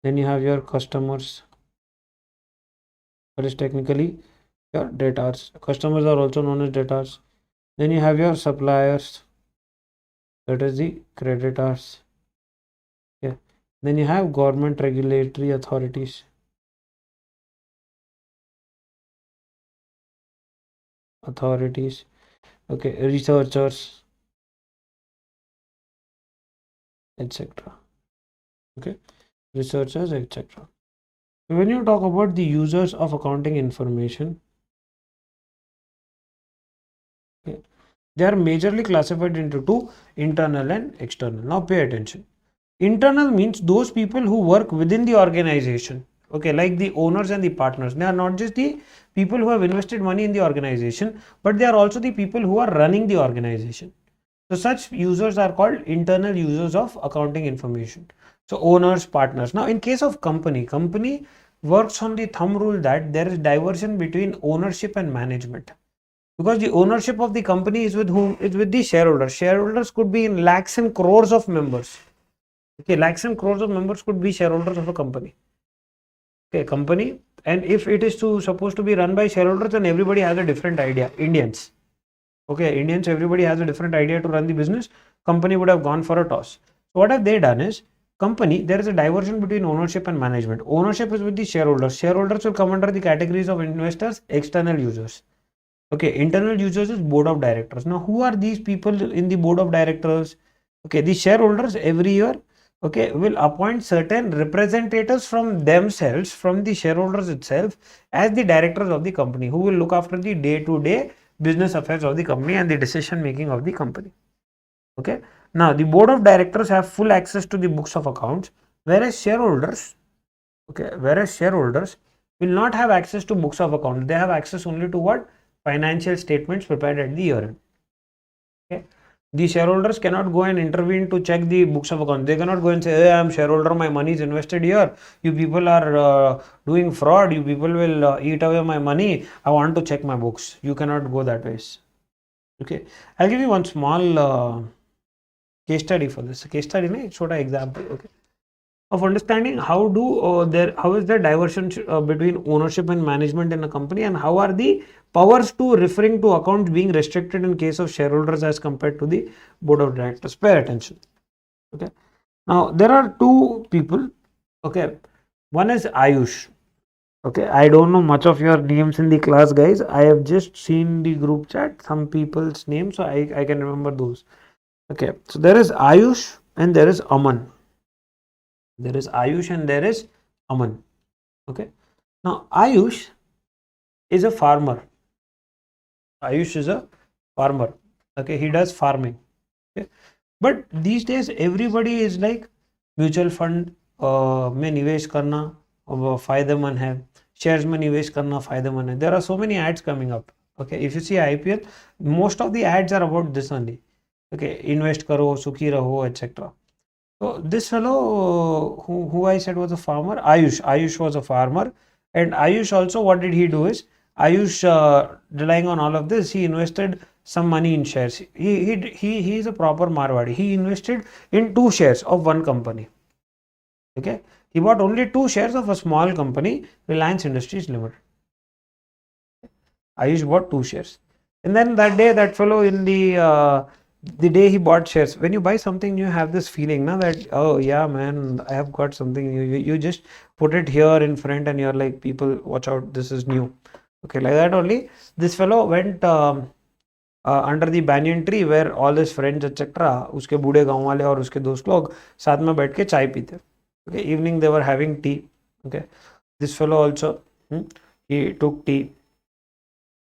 then you have your customers, that is technically your debtors. Customers are also known as debtors. Then you have your suppliers, that is the creditors. Yeah, then you have government regulatory authorities, okay, researchers, etc. Okay, researchers, etc. When you talk about the users of accounting information, okay, they are majorly classified into two, internal and external. Now pay attention. Internal means those people who work within the organization. Okay, like the owners and the partners. They are not just the people who have invested money in the organization, but they are also the people who are running the organization. So such users are called internal users of accounting information. So owners, partners. Now in case of company works on the thumb rule that there is diversion between ownership and management. Because the ownership of the company is with whom? It's with the shareholders. Shareholders could be in lakhs and crores of members. Okay, lakhs and crores of members could be shareholders of a company. Okay, company, and if it is supposed to be run by shareholders, then everybody has a different idea. Indians, okay, Indians, everybody has a different idea to run the business. Company would have gone for a toss. So what have they done is, company, there is a diversion between ownership and management. Ownership is with the shareholders. Shareholders will come under the categories of investors, external users. Okay, internal users is board of directors. Now, who are these people in the board of directors? Okay, the shareholders every year, okay, will appoint certain representatives from themselves, from the shareholders itself, as the directors of the company, who will look after the day-to-day business affairs of the company and the decision making of the company. Okay, now the board of directors have full access to the books of accounts, whereas shareholders, okay, whereas shareholders will not have access to books of accounts. They have access only to what? Financial statements prepared at the year end. Okay. The shareholders cannot go and intervene to check the books of account. They cannot go and say, hey, I am shareholder, my money is invested here. You people are doing fraud. You people will eat away my money. I want to check my books. You cannot go that way. Okay. I'll give you one small case study for this. Case study, it's not an example. Okay. Of understanding how is there diversion between ownership and management in a company, and how are the powers to referring to accounts being restricted in case of shareholders as compared to the board of directors. Pay attention. Okay, now there are two people. Okay, one is Ayush. Okay, I don't know much of your names in the class, guys. I have just seen the group chat some people's names, so I can remember those. Okay, so there is Ayush and there is Aman. There is Ayush and there is Aman. Okay. Now Ayush is a farmer. Ayush is a farmer. Okay, he does farming. Okay. But these days everybody is like mutual fund में निवेश करना फायदेमंद है, shares में निवेश करना फायदेमंद है. There are so many ads coming up. Okay, if you see IPL, most of the ads are about this only. Okay, invest karo, sukhi raho, etc. So this fellow who I said was a farmer, Ayush was a farmer, and Ayush also, what did he do is, Ayush relying on all of this, he invested some money in shares. He is a proper Marwadi. He invested in 2 shares of one company. Okay, he bought only 2 shares of a small company, Reliance Industries Limited. Ayush bought 2 shares, and then that day, that fellow in the day he bought shares, when you buy something you have this feeling now that, oh yeah man, I have got something new. You just put it here in front and you're like, people watch out, this is new. Okay, like that only this fellow went under the banyan tree where all his friends etc, उसके बूढ़े गांव वाले और उसके दोस्त लोग साथ में बैठ के चाय पीते. Okay, evening they were having tea. Okay, this fellow also he took tea.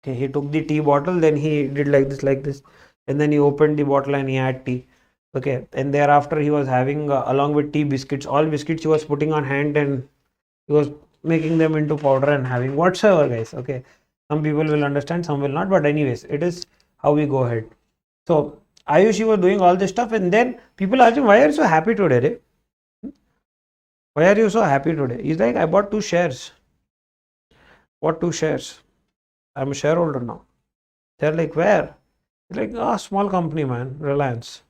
Okay, he took the tea bottle, then he did like this, and then he opened the bottle and he had tea. Okay, and thereafter he was having along with tea biscuits, all biscuits he was putting on hand and he was making them into powder and having whatsoever, guys. Okay, some people will understand, some will not, but anyways, it is how we go ahead. So Ayushi was doing all this stuff, and then people asked him, why are you so happy today, Ray? Why are you so happy today? He's like, I bought 2 shares. What 2 shares? I'm a shareholder now. They're like, where? He's like, ah, small company, man, Reliance.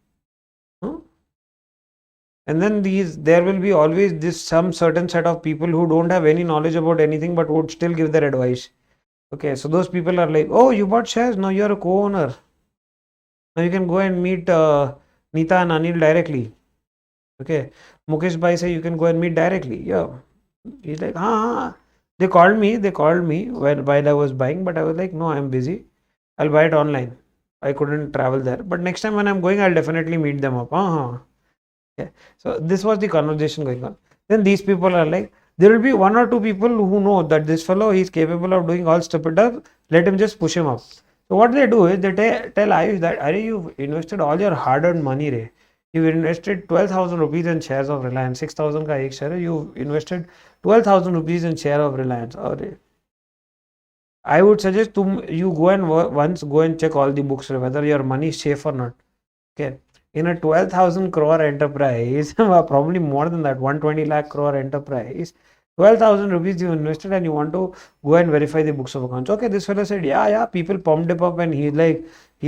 And then there will be always this some certain set of people who don't have any knowledge about anything but would still give their advice. Okay, so those people are like, oh, you bought shares, now you're a co-owner. Now you can go and meet Nita and Anil directly. Okay, Mukesh Bhai say you can go and meet directly. Yeah, he's like, They called me while I was buying, but I was like, no, I'm busy. I'll buy it online. I couldn't travel there, but next time when I'm going, I'll definitely meet them up. Okay. So this was the conversation going on. Then these people are like, there will be 1 or 2 people who know that this fellow is capable of doing all stupid stuff. Let him just push him up. So what they do is they tell Ayush that, Arey, you've invested all your hard-earned money, Ray. You've invested 12,000 rupees in shares of Reliance. 6,000 ka ek share. You've invested 12,000 rupees in share of Reliance. I would suggest you go and once go and check all the books whether your money is safe or not. Okay, in a 12,000 crore enterprise, probably more than that, 120 lakh crore enterprise, 12,000 rupees you invested and you want to go and verify the books of accounts. Okay, this fellow said, yeah, people pumped him up, and he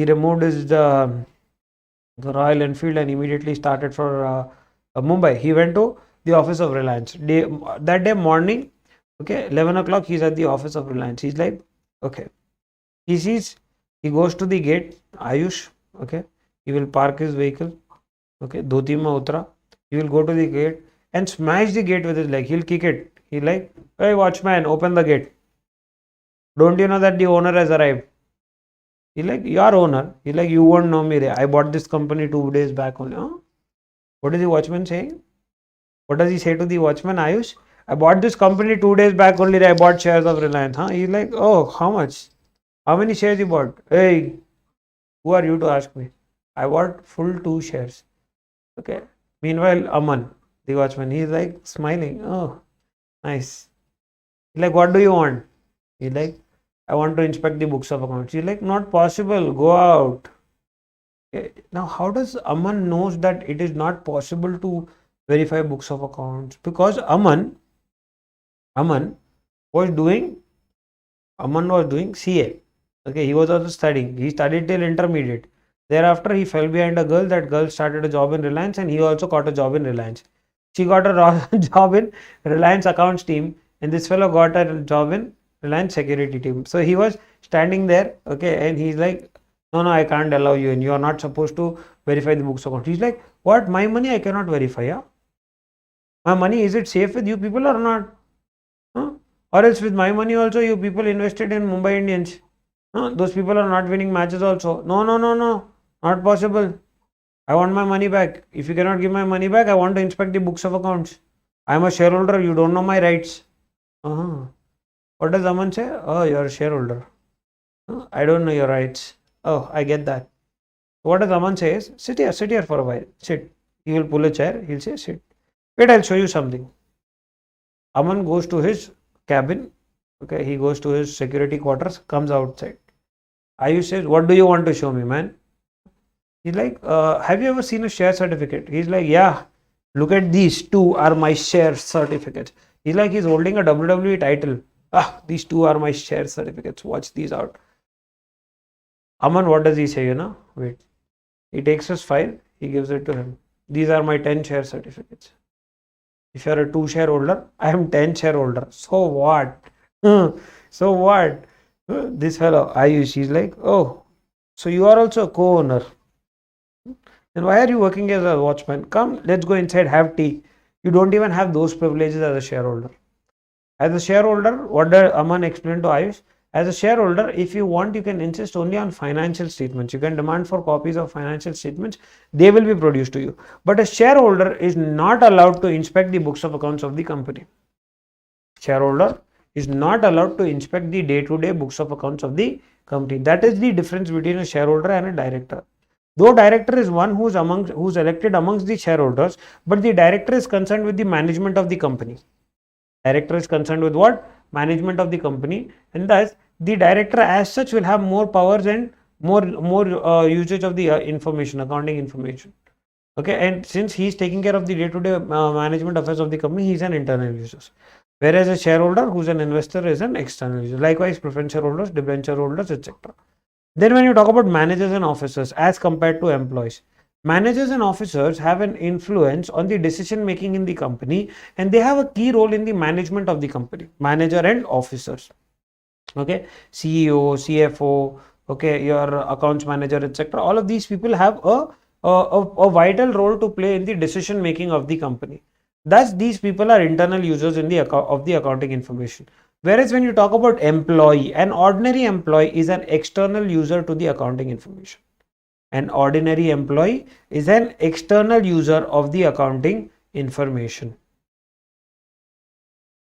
removed his the Royal Enfield and immediately started for Mumbai. He went to the office of Reliance. That day morning, okay, 11 o'clock, he's at the office of Reliance. He's like, okay, he goes to the gate, Ayush, okay, he will park his vehicle, okay, dhoti mein utra, he will go to the gate and smash the gate with his leg. He'll kick it. He's like, hey, watchman, open the gate. Don't you know that the owner has arrived? He's like, you are owner. He's like, you won't know me. I bought this company 2 days back only. Huh? What is the watchman saying? What does he say to the watchman, Ayush? I bought this company 2 days back only. I bought shares of Reliance. Huh? He's like, oh, how much? How many shares you bought? Hey, who are you to ask me? I bought full 2 shares. Okay. Meanwhile, Aman, the watchman, he's like smiling. Oh, nice. He's like, what do you want? He's like, I want to inspect the books of accounts. He's like, not possible. Go out. Okay. Now, how does Aman knows that it is not possible to verify books of accounts? Because Aman was doing CA. Okay, he was also studying. He studied till intermediate. Thereafter, he fell behind a girl. That girl started a job in Reliance, and he also got a job in Reliance. She got a job in Reliance accounts team, and this fellow got a job in Reliance security team. So he was standing there, okay, and he's like, no, I can't allow you, and you are not supposed to verify the books of accounts. He's like, what? My money I cannot verify, yeah? My money, is it safe with you people or not? Huh? Or else with my money also, you people invested in Mumbai Indians. Those people are not winning matches also. No, not possible. I want my money back. If you cannot give my money back, I want to inspect the books of accounts. I am a shareholder. You don't know my rights. What does Aman say? Oh, you're a shareholder. I don't know your rights. Oh, I get that. What does Aman say is, sit here for a while. Sit. He will pull a chair. He'll say, sit. Wait, I'll show you something. Aman goes to his cabin. Okay, he goes to his security quarters, comes outside. Ayush says, what do you want to show me, man? He's like, have you ever seen a share certificate? He's like, yeah, look at these 2 are my share certificates. He's like, he's holding a WWE title. These 2 are my share certificates. Watch these out. Aman, what does he say, Wait. He takes his file, he gives it to him. These are my 10 share certificates. If you're a 2 shareholder, I am 10 shareholder. So what? So what? This fellow, Ayush, he's like, oh, so you are also a co-owner. Then why are you working as a watchman? Come, let's go inside, have tea. You don't even have those privileges as a shareholder. As a shareholder, what did Aman explain to Ayush? As a shareholder, if you want, you can insist only on financial statements. You can demand for copies of financial statements. They will be produced to you. But a shareholder is not allowed to inspect the books of accounts of the company. Shareholder is not allowed to inspect the day-to-day books of accounts of the company. That is the difference between a shareholder and a director. Though director is one who's elected amongst the shareholders, but the director is concerned with the management of the company. Director is concerned with what? Management of the company, and thus the director as such will have more powers and more usage of the information, accounting information. Okay, and since he is taking care of the day-to-day management affairs of the company, he is an internal user. Whereas a shareholder who's an investor is an external user. Likewise, preference shareholders, debenture holders, etc. Then when you talk about managers and officers as compared to employees, managers and officers have an influence on the decision making in the company, and they have a key role in the management of the company. Manager and officers. Okay, CEO, CFO, okay, your accounts manager, etc. All of these people have a vital role to play in the decision making of the company. Thus, these people are internal users in the of the accounting information. Whereas when you talk about employee, an ordinary employee is an external user to the accounting information. An ordinary employee is an external user of the accounting information.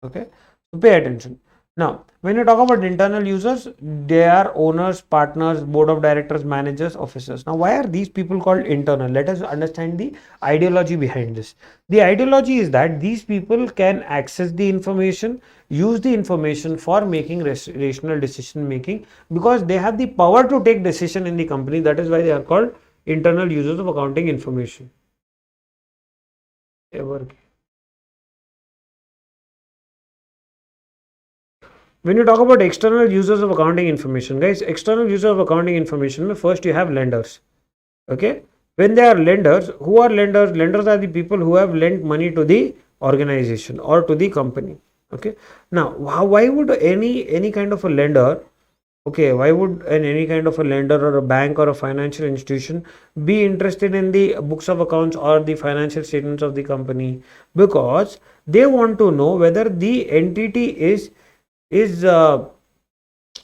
Okay, so pay attention. Now, when you talk about internal users, they are owners, partners, board of directors, managers, officers. Now, why are these people called internal? Let us understand the ideology behind this. The ideology is that these people can access the information, use the information for making rational decision making, because they have the power to take decision in the company. That is why they are called internal users of accounting information. When you talk about external users of accounting information, guys, external users of accounting information, first you have lenders. Okay, when they are lenders, who are lenders? Lenders are the people who have lent money to the organization or to the company. Okay, now why would any kind of a lender, okay, why would any kind of a lender or a bank or a financial institution be interested in the books of accounts or the financial statements of the company? Because they want to know whether the entity is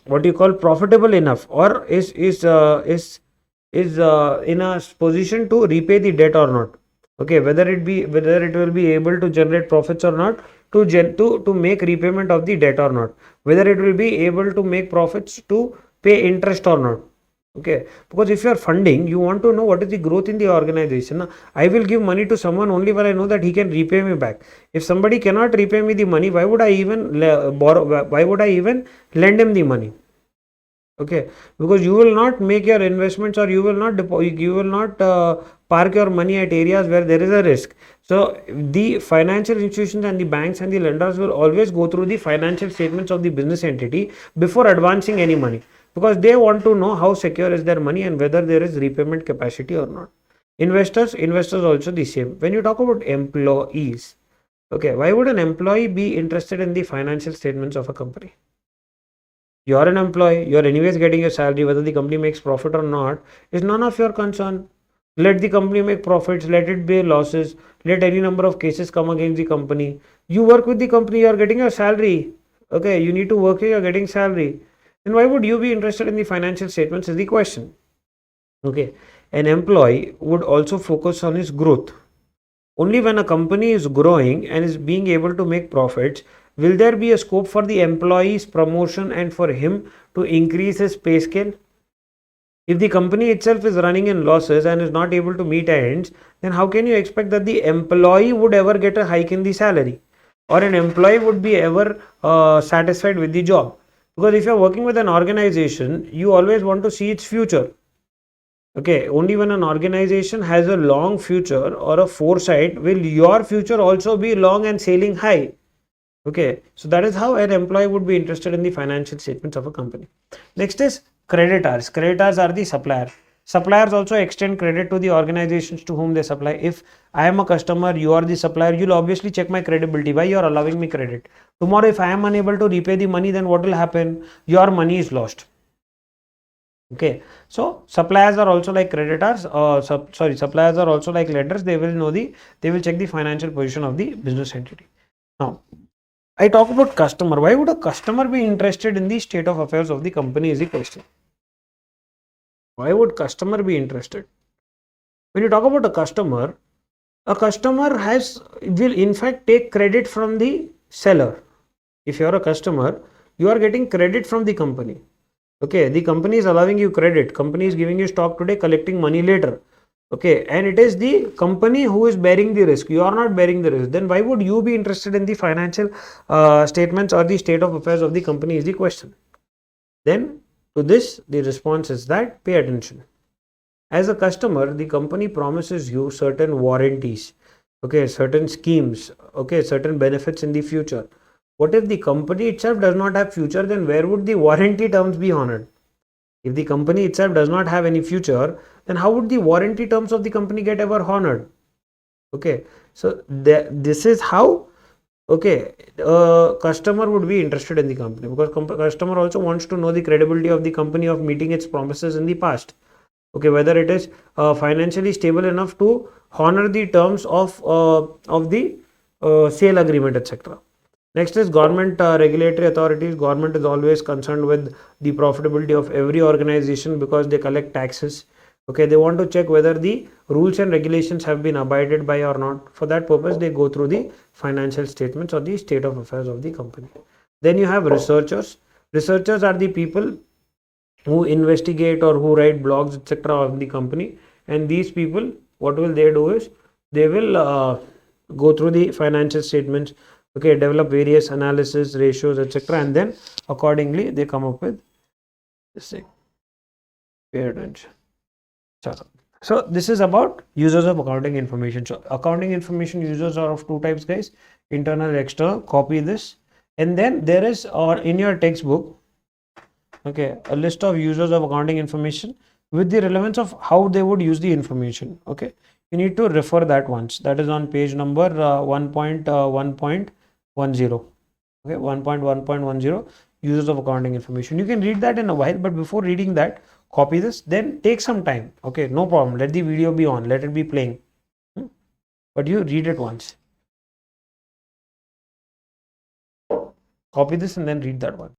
what you call profitable enough, or is in a position to repay the debt or not. Okay, whether it will be able to generate profits or not, to make repayment of the debt or not, whether it will be able to make profits to pay interest or not. Okay, because if you are funding, you want to know what is the growth in the organization. I will give money to someone only when I know that he can repay me back. If somebody cannot repay me the money, why would I even borrow? Why would I even lend him the money? Okay, because you will not make your investments, or you will not park your money at areas where there is a risk. So the financial institutions and the banks and the lenders will always go through the financial statements of the business entity before advancing any money, because they want to know how secure is their money and whether there is repayment capacity or not. Investors also the same. When you talk about employees, okay, why would an employee be interested in the financial statements of a company? You're an employee, you're anyways getting your salary. Whether the company makes profit or not is none of your concern. Let the company make profits, let it bear losses, let any number of cases come against the company. You work with the company, you're getting your salary. Okay, you need to work here, you're getting salary. Then why would you be interested in the financial statements is the question. Okay, an employee would also focus on his growth. Only when a company is growing and is being able to make profits will there be a scope for the employee's promotion and for him to increase his pay scale. If the company itself is running in losses and is not able to meet ends, then how can you expect that the employee would ever get a hike in the salary, or an employee would be ever satisfied with the job? Because if you're working with an organization, you always want to see its future. Okay, only when an organization has a long future or a foresight will your future also be long and sailing high. Okay, so that is how an employee would be interested in the financial statements of a company. Next is creditors. Creditors are the supplier. Suppliers also extend credit to the organizations to whom they supply. If I am a customer, you are the supplier, you'll obviously check my credibility. Why you are allowing me credit? Tomorrow, if I am unable to repay the money, then what will happen? Your money is lost. Okay, so suppliers are also like creditors. Suppliers are also like lenders. They will check the financial position of the business entity. Now, I talk about customer. Why would a customer be interested in the state of affairs of the company is the question. Why would customer be interested? When you talk about a customer will in fact take credit from the seller. If you are a customer, you are getting credit from the company. Okay, the company is allowing you credit. Company is giving you stock today, collecting money later. Okay, and it is the company who is bearing the risk. You are not bearing the risk. Then why would you be interested in the financial statements or the state of affairs of the company is the question. Then to this, the response is that pay attention. As a customer, the company promises you certain warranties, okay, certain schemes, okay, certain benefits in the future. What if the company itself does not have future? Then where would the warranty terms be honored? If the company itself does not have any future, then how would the warranty terms of the company get ever honored? Okay, so this is how, okay, customer would be interested in the company, because customer also wants to know the credibility of the company of meeting its promises in the past. Okay, whether it is financially stable enough to honor the terms of the sale agreement, etc. Next is government regulatory authorities. Government is always concerned with the profitability of every organization because they collect taxes. Okay, they want to check whether the rules and regulations have been abided by or not. For that purpose, they go through the financial statements or the state of affairs of the company. Then you have researchers. Researchers are the people who investigate or who write blogs, etc. of the company. And these people, what will they do is they will go through the financial statements, okay, develop various analysis, ratios, etc. And then accordingly they come up with this thing. Pay attention. So this is about users of accounting information. So accounting information users are of two types, guys: internal and external. Copy this, and then there is, or in your textbook, okay, a list of users of accounting information with the relevance of how they would use the information. Okay, you need to refer that once. That is on page number 1.1.10. Okay, 1.1.10, users of accounting information. You can read that in a while, but before reading that, copy this, then take some time. Okay, no problem. Let the video be on, let it be playing. But you read it once. Copy this and then read that one.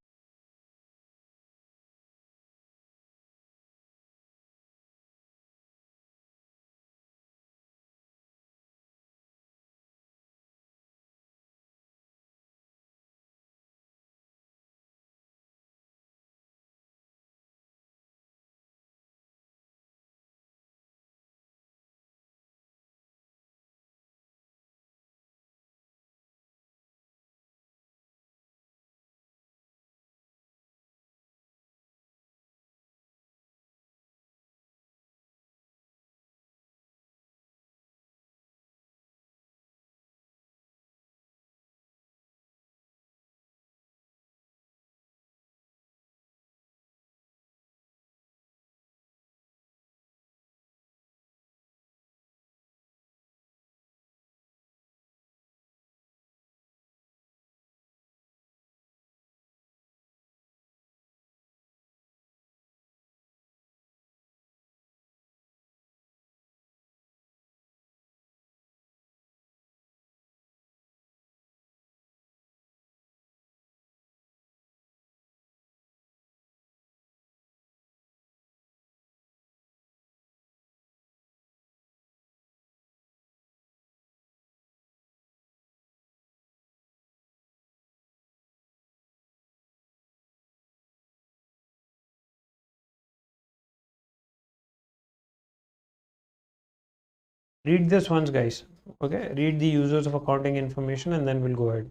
Read this once, guys. Okay, read the users of accounting information and then we'll go ahead.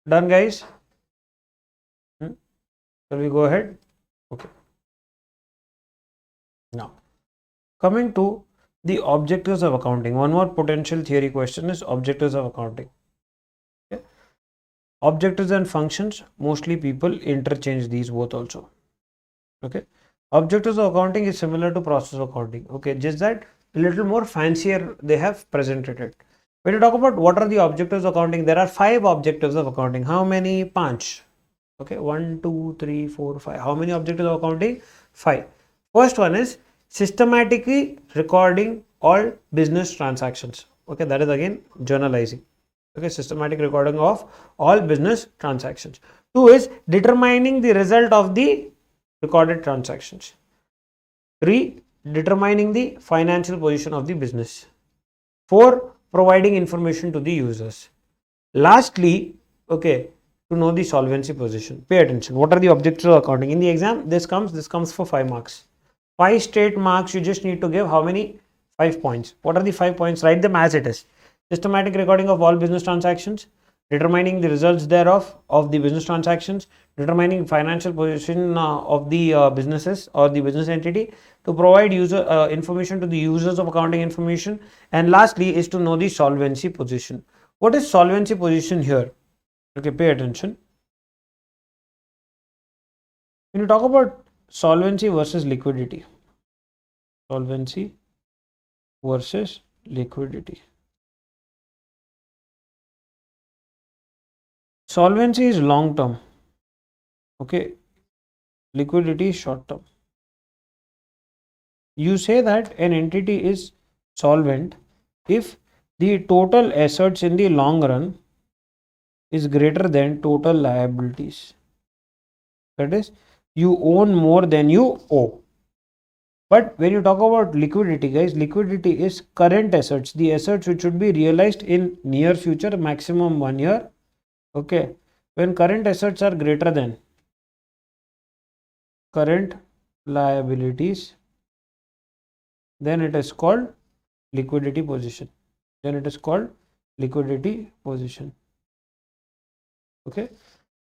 Done, guys? Shall we go ahead? Okay. Now, coming to the objectives of accounting. One more potential theory question is objectives of accounting. Okay. Objectives and functions, mostly people interchange these both also. Okay. Objectives of accounting is similar to process of accounting. Okay, just that a little more fancier they have presented it. When you talk about what are the objectives of accounting, there are 5 objectives of accounting. How many? Panch. Okay, 1, 2, 3, 4, 5. How many objectives of accounting? 5. First one is systematically recording all business transactions. Okay, that is again journalizing. Okay, systematic recording of all business transactions. 2 is determining the result of the recorded transactions. 3, determining the financial position of the business. 4, providing information to the users. Lastly, okay, to know the solvency position. Pay attention. What are the objectives of accounting? In the exam, this comes for 5 marks. 5 straight marks, you just need to give how many? 5 points. What are the 5 points? Write them as it is. Systematic recording of all business transactions, determining the results thereof of the business transactions, determining financial position of the businesses or the business entity, to provide user information to the users of accounting information, and lastly is to know the solvency position. What is solvency position here? Okay, pay attention. When you talk about solvency versus liquidity, solvency versus liquidity. Solvency is long term. Okay, liquidity is short term. You say that an entity is solvent if the total assets in the long run is greater than total liabilities. That is, you own more than you owe. But when you talk about liquidity, guys, liquidity is current assets, the assets which should be realized in near future, maximum 1 year. Okay, when current assets are greater than current liabilities, then it is called liquidity position. Then it is called liquidity position. Okay,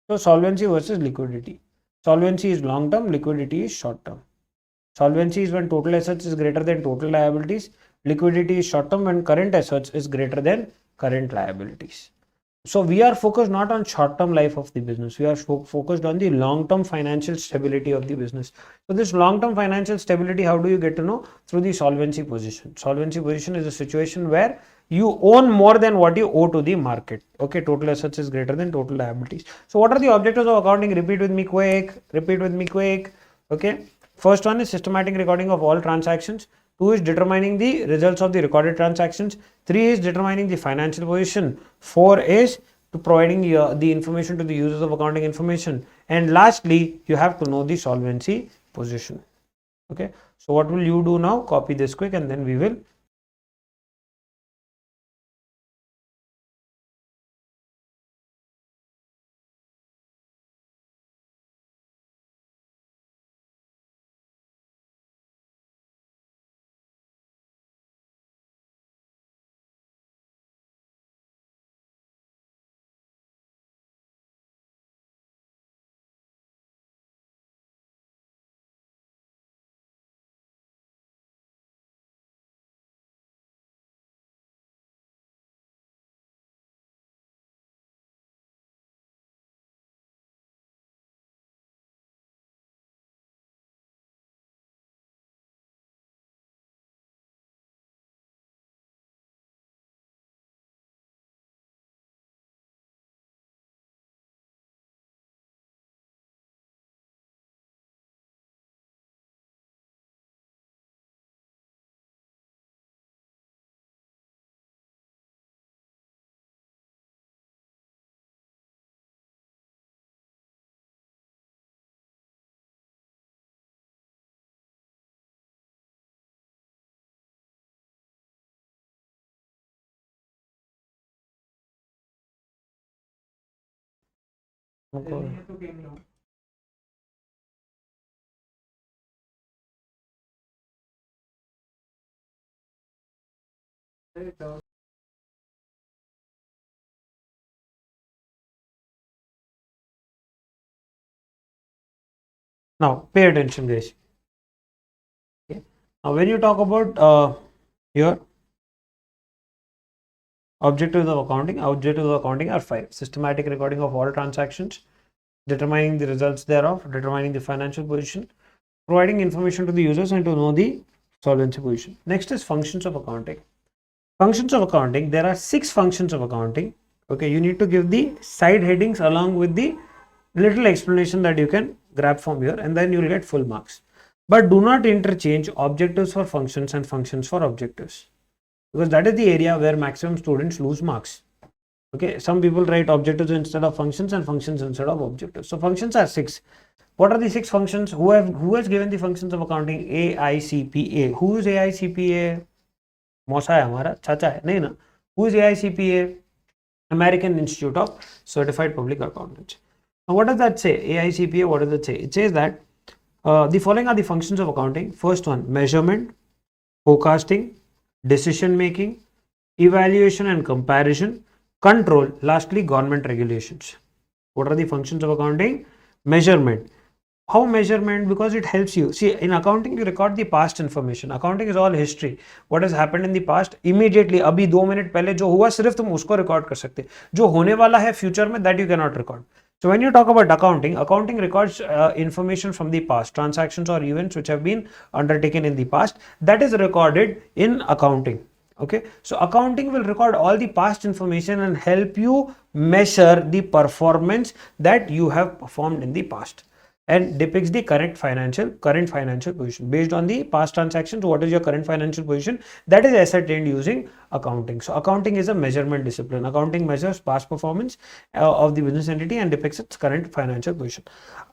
so solvency versus liquidity. Solvency is long term, liquidity is short term. Solvency is when total assets is greater than total liabilities. Liquidity is short term when current assets is greater than current liabilities. So we are focused not on short term life of the business. We are focused on the long term financial stability of the business. So this long term financial stability, how do you get to know? Through the solvency position. Solvency position is a situation where you own more than what you owe to the market. Okay, total assets is greater than total liabilities. So what are the objectives of accounting? Repeat with me quick. Repeat with me quick. Okay. First one is systematic recording of all transactions. 2 is determining the results of the recorded transactions. 3 is determining the financial position. 4 is to providing the information to the users of accounting information. And lastly, you have to know the solvency position. Okay. So what will you do now? Copy this quick and then we will Now, pay attention, guys. Okay. Now, when you talk about your objectives of accounting are 5: systematic recording of all transactions, determining the results thereof, determining the financial position, providing information to the users, and to know the solvency position. Next is functions of accounting. Functions of accounting, there are 6 functions of accounting. Okay, you need to give the side headings along with the little explanation that you can grab from here, and then you will get full marks. But do not interchange objectives for functions and functions for objectives, because that is the area where maximum students lose marks. Okay, some people write objectives instead of functions and functions instead of objectives. So functions are 6. What are the 6 functions? Who has given the functions of accounting? AICPA. Who is AICPA? मौसा है हमारा, चाचा है नहीं ना? Who is AICPA? American Institute of Certified Public Accountants. Now what does that say? AICPA, what does it say? It says that the following are the functions of accounting. First one, measurement, forecasting, decision making, evaluation and comparison, control, lastly government regulations. What are the functions of accounting? Measurement. How measurement? Because it helps you. See, in accounting you record the past information. Accounting is all history. What has happened in the past, immediately अभी 2 minute पहले जो हुआ सिर्फ तुम उसको record कर सकते, जो होने वाला है फ्यूचर में, that you cannot record. So when you talk about accounting, accounting records information from the past, transactions or events which have been undertaken in the past, that is recorded in accounting. Okay, so accounting will record all the past information and help you measure the performance that you have performed in the past, and depicts the current financial position based on the past transactions. What is your current financial position? That is ascertained using accounting. So accounting is a measurement discipline. Accounting measures past performance of the business entity and depicts its current financial position.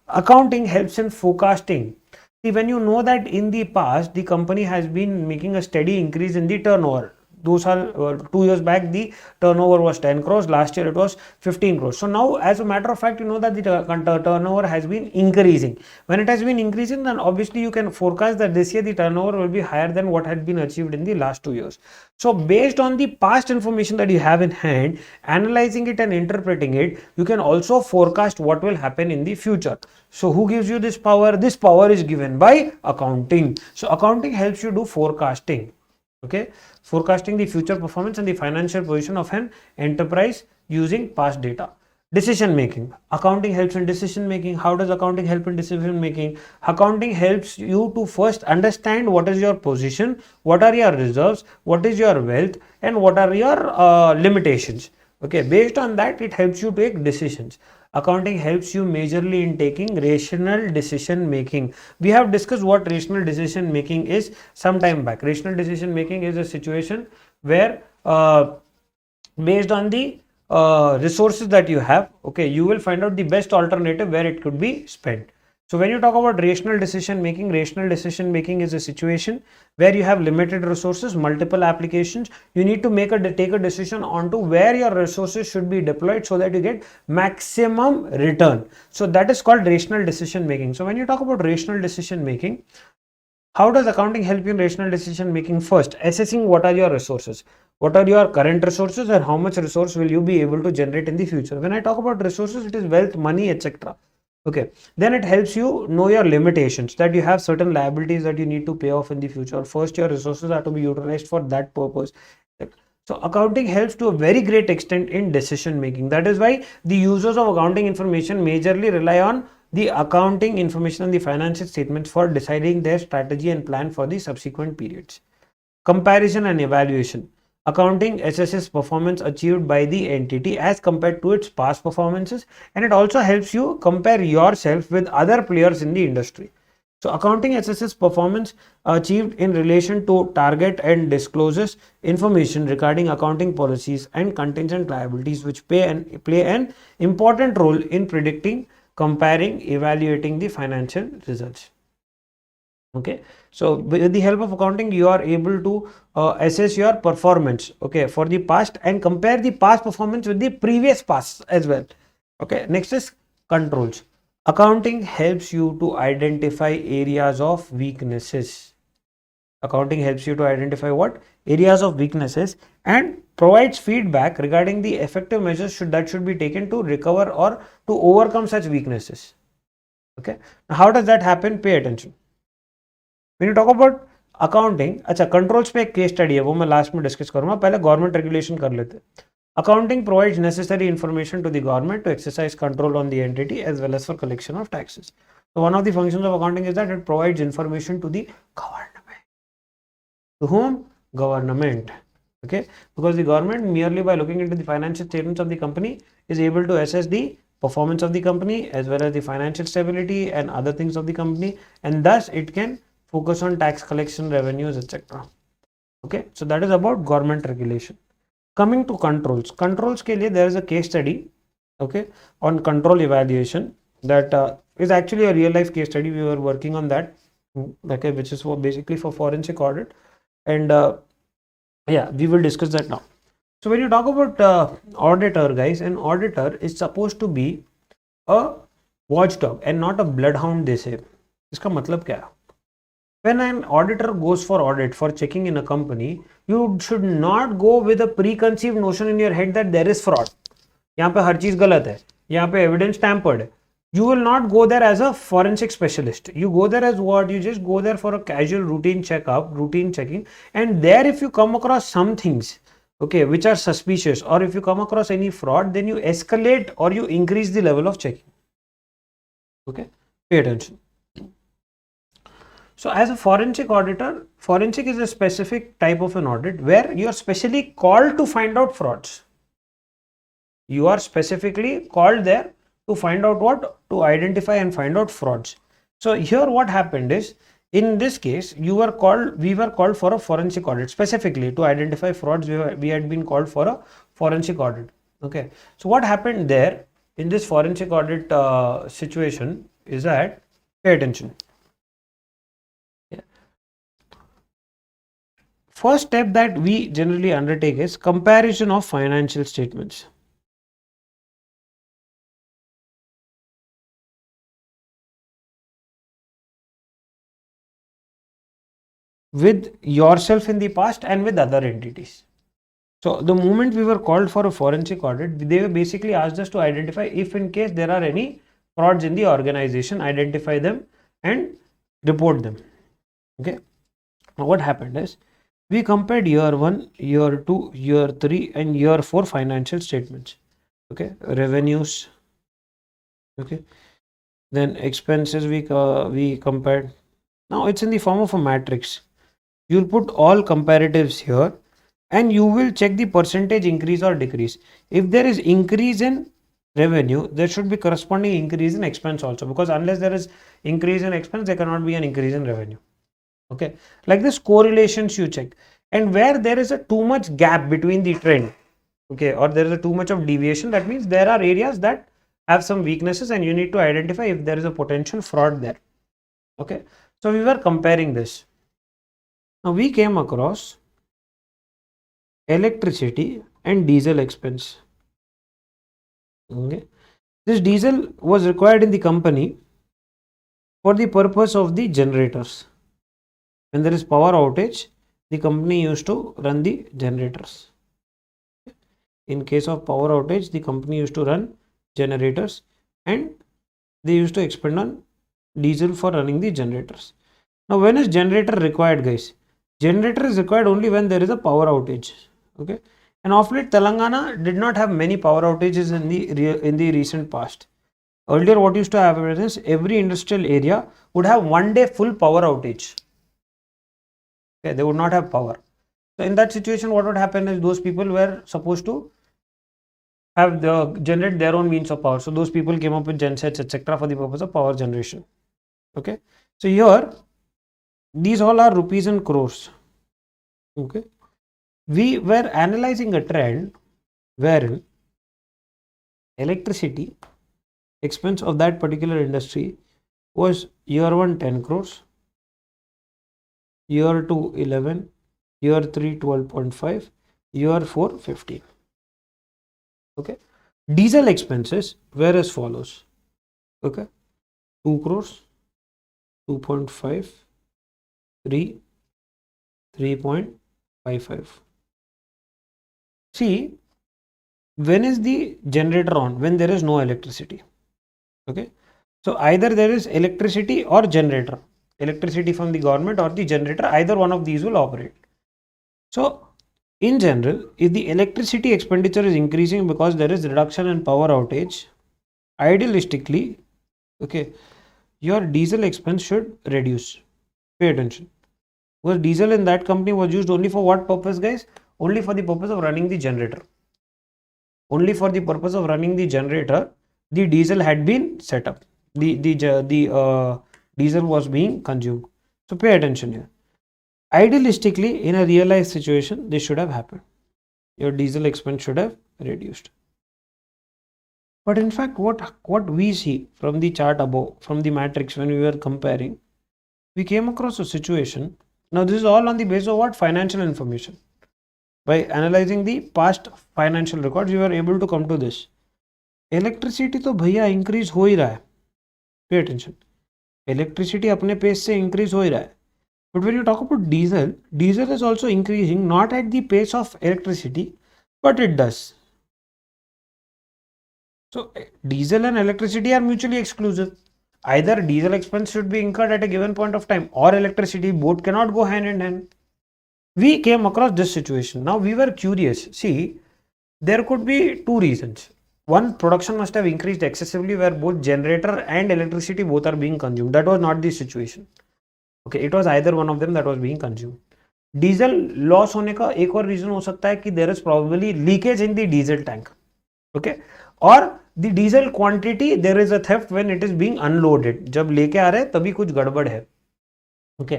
Accounting helps in forecasting. See, when you know that in the past the company has been making a steady increase in the turnover, 2 years back the turnover was 10 crores, last year it was 15 crores. So now, as a matter of fact, you know that the turnover has been increasing. When it has been increasing, then obviously you can forecast that this year the turnover will be higher than what had been achieved in the last 2 years. So based on the past information that you have in hand, analyzing it and interpreting it, you can also forecast what will happen in the future. So who gives you this power? This power is given by accounting. So accounting helps you do forecasting. Okay, forecasting the future performance and the financial position of an enterprise using past data. Decision making. Accounting helps in decision making. How does accounting help in decision making? Accounting helps you to first understand what is your position, what are your reserves, what is your wealth, and what are your limitations. Okay, based on that it helps you take decisions. Accounting helps you majorly in taking rational decision making. We have discussed what rational decision making is some time back. Rational decision making is a situation where based on the resources that you have, okay, you will find out the best alternative where it could be spent. So when you talk about rational decision making is a situation where you have limited resources, multiple applications. You need to take a decision onto where your resources should be deployed so that you get maximum return. So that is called rational decision making. So when you talk about rational decision making, how does accounting help you in rational decision making? First, assessing what are your resources, what are your current resources, and how much resource will you be able to generate in the future. When I talk about resources, it is wealth, money, etc. Okay, then it helps you know your limitations, that you have certain liabilities that you need to pay off in the future. First, your resources are to be utilized for that purpose. So accounting helps to a very great extent in decision making. That is why the users of accounting information majorly rely on the accounting information and the financial statements for deciding their strategy and plan for the subsequent periods. Comparison and evaluation. Accounting assesses performance achieved by the entity as compared to its past performances, and it also helps you compare yourself with other players in the industry. So accounting assesses performance achieved in relation to target and discloses information regarding accounting policies and contingent liabilities, which play an important role in predicting, comparing, evaluating the financial results. Okay, so with the help of accounting you are able to assess your performance, okay, for the past and compare the past performance with the previous past as well. Okay, next is Controls. Accounting helps you to identify areas of weaknesses. Accounting helps you to identify what? Areas of weaknesses, and provides feedback regarding the effective measures that should be taken to recover or to overcome such weaknesses. Okay. Now, how does that happen? Pay attention. When you talk about accounting, अच्छा controls पे एक case study है, वो मैं last में discuss करूंगा, पहले government regulation कर लेते हैं. Accounting provides necessary information to the government to exercise control on the entity as well as for collection of taxes. So one of the functions of accounting is that it provides information to the government. To whom? Government. Okay, because the government, merely by looking into the financial statements of the company, is able to assess the performance of the company as well as the financial stability and other things of the company, and thus it can focus on tax collection, revenues, etc. Okay, so that is about government regulation. Coming to controls. Controls ke liye there is a case study, okay, on control evaluation that is actually a real life case study. We were working on that, okay, which is basically for forensic audit, and yeah, we will discuss that now. So when you talk about auditor, guys, an auditor is supposed to be a watchdog and not a bloodhound, they say. इसका मतलब क्या है? When an auditor goes for audit, for checking in a company, you should not go with a preconceived notion in your head that there is fraud. यहाँ पे हर चीज गलत है, यहाँ पे evidence tampered है. You will not go there as a forensic specialist. You go there as what? You just go there for a casual routine checkup, routine checking, and there if you come across some things, okay, which are suspicious, or if you come across any fraud, then you escalate or you increase the level of checking. Okay, pay attention. So as a forensic auditor, forensic is a specific type of an audit where you are specially called to find out frauds. You are specifically called there to find out what? To identify and find out frauds. So here what happened is, in this case, we were called for a forensic audit specifically to identify frauds. We had been called for a forensic audit. Okay. So what happened there in this forensic audit situation is that, pay attention. First step that we generally undertake is comparison of financial statements. With yourself in the past and with other entities. So the moment we were called for a forensic audit, they basically asked us to identify if in case there are any frauds in the organization, identify them and report them. Okay. Now what happened is, we compared year 1, year 2, year 3 and year 4 financial statements. Okay, revenues. Okay, then expenses we compared. Now it's in the form of a matrix. You'll put all comparatives here and you will check the percentage increase or decrease. If there is increase in revenue, there should be corresponding increase in expense also, because unless there is increase in expense, there cannot be an increase in revenue. Okay, like this correlations you check, and where there is a too much gap between the trend, okay, or there is a too much of deviation, that means there are areas that have some weaknesses and you need to identify if there is a potential fraud there. Okay, so we were comparing this. Now we came across electricity and diesel expense. Okay, this diesel was required in the company for the purpose of the generators. When there is power outage, the company used to run the generators. In case of power outage, the company used to run generators and they used to expend on diesel for running the generators. Now when is generator required, guys? Generator is required only when there is a power outage. Okay, and of late Telangana did not have many power outages in the recent past. Earlier what used to happen is, every industrial area would have one day full power outage. Okay, they would not have power. So in that situation, what would happen is, those people were supposed to have generate their own means of power. So those people came up with gensets, etc. for the purpose of power generation. Okay, so here these all are rupees and crores. Okay, we were analyzing a trend wherein electricity expense of that particular industry was year 1 10 crores, year 2 11, year 3 12.5, year 4 15. Okay, diesel expenses were as follows. Okay, 2 crores, 2.5, 3, 3.55. See, when is the generator on? When there is no electricity. Okay, so either there is electricity or generator, electricity from the government or the generator, either one of these will operate. So in general, if the electricity expenditure is increasing because there is reduction in power outage, idealistically, okay, your diesel expense should reduce. Pay attention. Because diesel in that company was used only for what purpose, guys? Only for the purpose of running the generator. Only for the purpose of running the generator, the diesel had been set up. The diesel was being consumed. So pay attention here. Idealistically, in a real life situation, this should have happened. Your diesel expense should have reduced. But in fact, what we see from the chart above, from the matrix when we were comparing, we came across a situation. Now this is all on the basis of what? Financial information. By analyzing the past financial records, we were able to come to this. Electricity तो भैया increase हो ही रहा है. Pay attention. Electricity अपने pace से increase हो ही रहा है. But when you talk about diesel, diesel is also increasing not at the pace of electricity, but it does. So diesel and electricity are mutually exclusive. Either diesel expense should be incurred at a given point of time or electricity, both cannot go hand in hand. We came across this situation. Now we were curious. See, there could be two reasons. One, production must have increased excessively where both generator and electricity both are being consumed. That was not the situation. Okay, it was either one of them that was being consumed. Diesel loss होने का एक और reason हो सकता है कि there is probably leakage in the diesel tank. Okay, और the diesel quantity there is a theft when it is being unloaded. जब लेके आ रहे हैं तभी कुछ गड़बड़ है. Okay,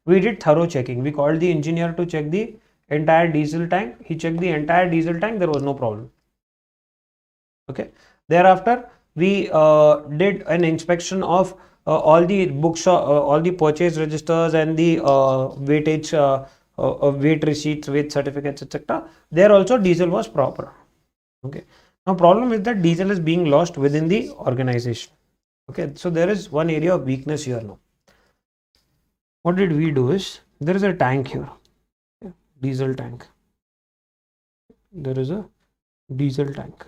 we did thorough checking. We called the engineer to check the entire diesel tank. He checked the entire diesel tank. There was no problem. Okay, thereafter we did an inspection of all the books, all the purchase registers and the weightage, weight receipts, weight certificates, etc. There also diesel was proper. Okay, now problem is that diesel is being lost within the organization. Okay, so there is one area of weakness here. Now what did we do is, there is a tank here, diesel tank. There is a diesel tank.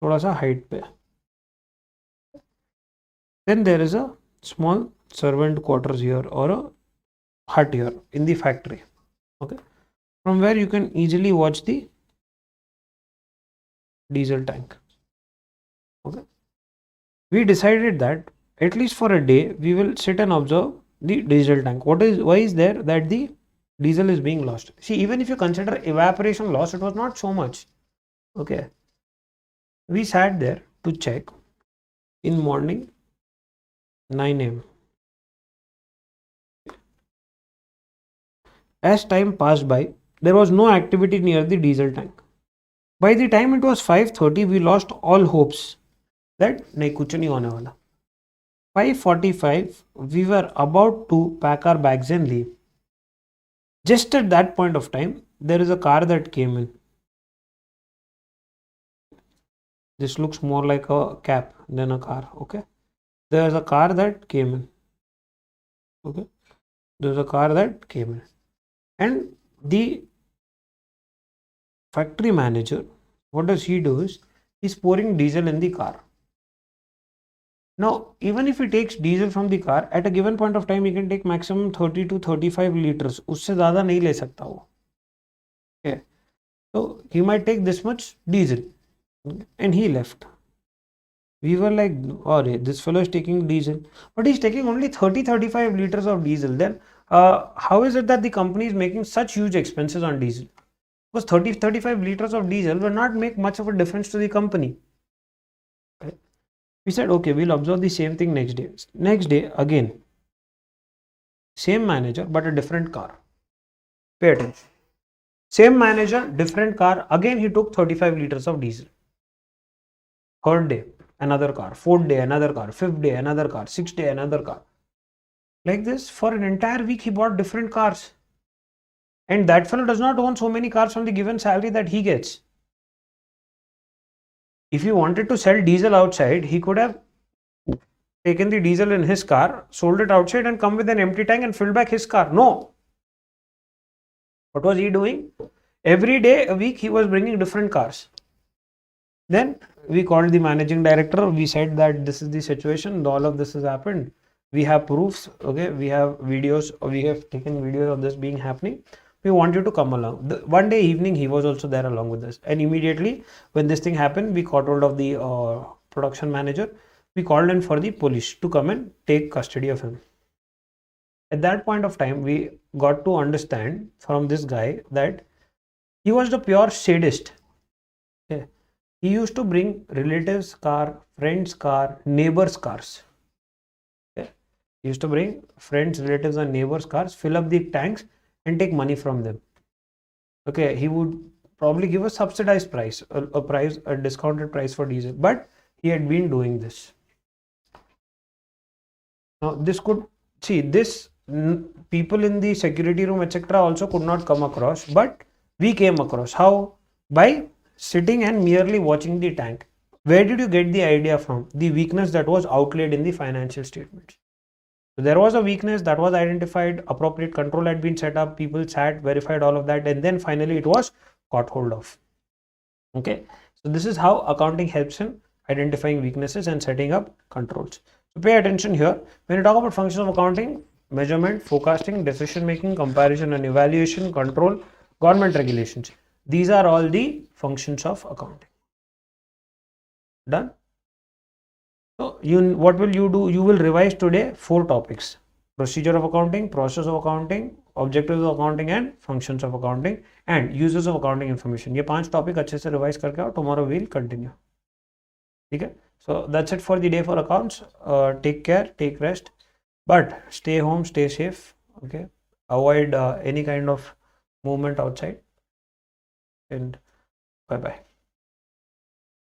थोड़ा सा height पे. Then there is a small servant quarters here or a hut here in the factory. Okay, from where you can easily watch the diesel tank. Okay, we decided that at least for a day we will sit and observe the diesel tank. Why is there that the diesel is being lost? See, even if you consider evaporation loss, it was not so much. Okay, we sat there to check in morning 9 a.m. As time passed by, there was no activity near the diesel tank. By the time it was 5:30, we lost all hopes that nahi kuch nahi hone wala. 5:45, we were about to pack our bags and leave. Just at that point of time, there is a car that came in. This looks more like a cab than a car. Okay, there's a car that came in. Okay, there's a car that came in, and the factory manager, what does he do is, he's pouring diesel in the car. Now even if he takes diesel from the car, at a given point of time he can take maximum 30 to 35 liters. उससे ज़्यादा नहीं ले सकता वो. Okay, so he might take this much diesel. And he left. We were like, oh, this fellow is taking diesel, but he's taking only 30-35 liters of diesel. Then how is it that the company is making such huge expenses on diesel? Because 30-35 liters of diesel will not make much of a difference to the company. Okay. We said, okay, we'll observe the same thing next day. Next day again, same manager but a different car. Pay attention. Same manager, different car. Again he took 35 liters of diesel. Third day, another car. Fourth day, another car. Fifth day, another car. Sixth day, another car. Like this, for an entire week, he bought different cars. And that fellow does not own so many cars from the given salary that he gets. If he wanted to sell diesel outside, he could have taken the diesel in his car, sold it outside, and come with an empty tank and filled back his car. No. What was he doing? Every day, a week, he was bringing different cars. Then we called the managing director. We said that this is the situation. All of this has happened. We have proofs. Okay, we have videos. We have taken videos of this being happening. We want you to come along. One day evening, he was also there along with us. And immediately, when this thing happened, we caught hold of the production manager. We called in for the police to come and take custody of him. At that point of time, we got to understand from this guy that he was the pure sadist. Okay. He used to bring relatives' car, friends' car, neighbors' cars. Okay. He used to bring friends, relatives, and neighbors' cars, fill up the tanks, and take money from them. Okay. He would probably give a subsidized price, a discounted price for diesel, but he had been doing this. Now, this could see this people in the security room, etc., also could not come across, but we came across. How? By sitting and merely watching the tank. Where did you get the idea from? The weakness that was outlaid in the financial statements. So there was a weakness that was identified, appropriate control had been set up, people sat, verified all of that, and then finally it was caught hold of. Okay, so this is how accounting helps in identifying weaknesses and setting up controls. So pay attention here. When you talk about functions of accounting, measurement, forecasting, decision making, comparison and evaluation, control, government regulations. These are all the functions of accounting. Done? So what will you do? You will revise today 4 topics: procedure of accounting, process of accounting, objectives of accounting, and functions of accounting, and uses of accounting information. ये 5 topic अच्छे से revise करके आओ. Tomorrow we'll continue. ठीक है? So that's it for the day for accounts. Take care, take rest, but stay home, stay safe. Okay, avoid any kind of movement outside, and bye bye.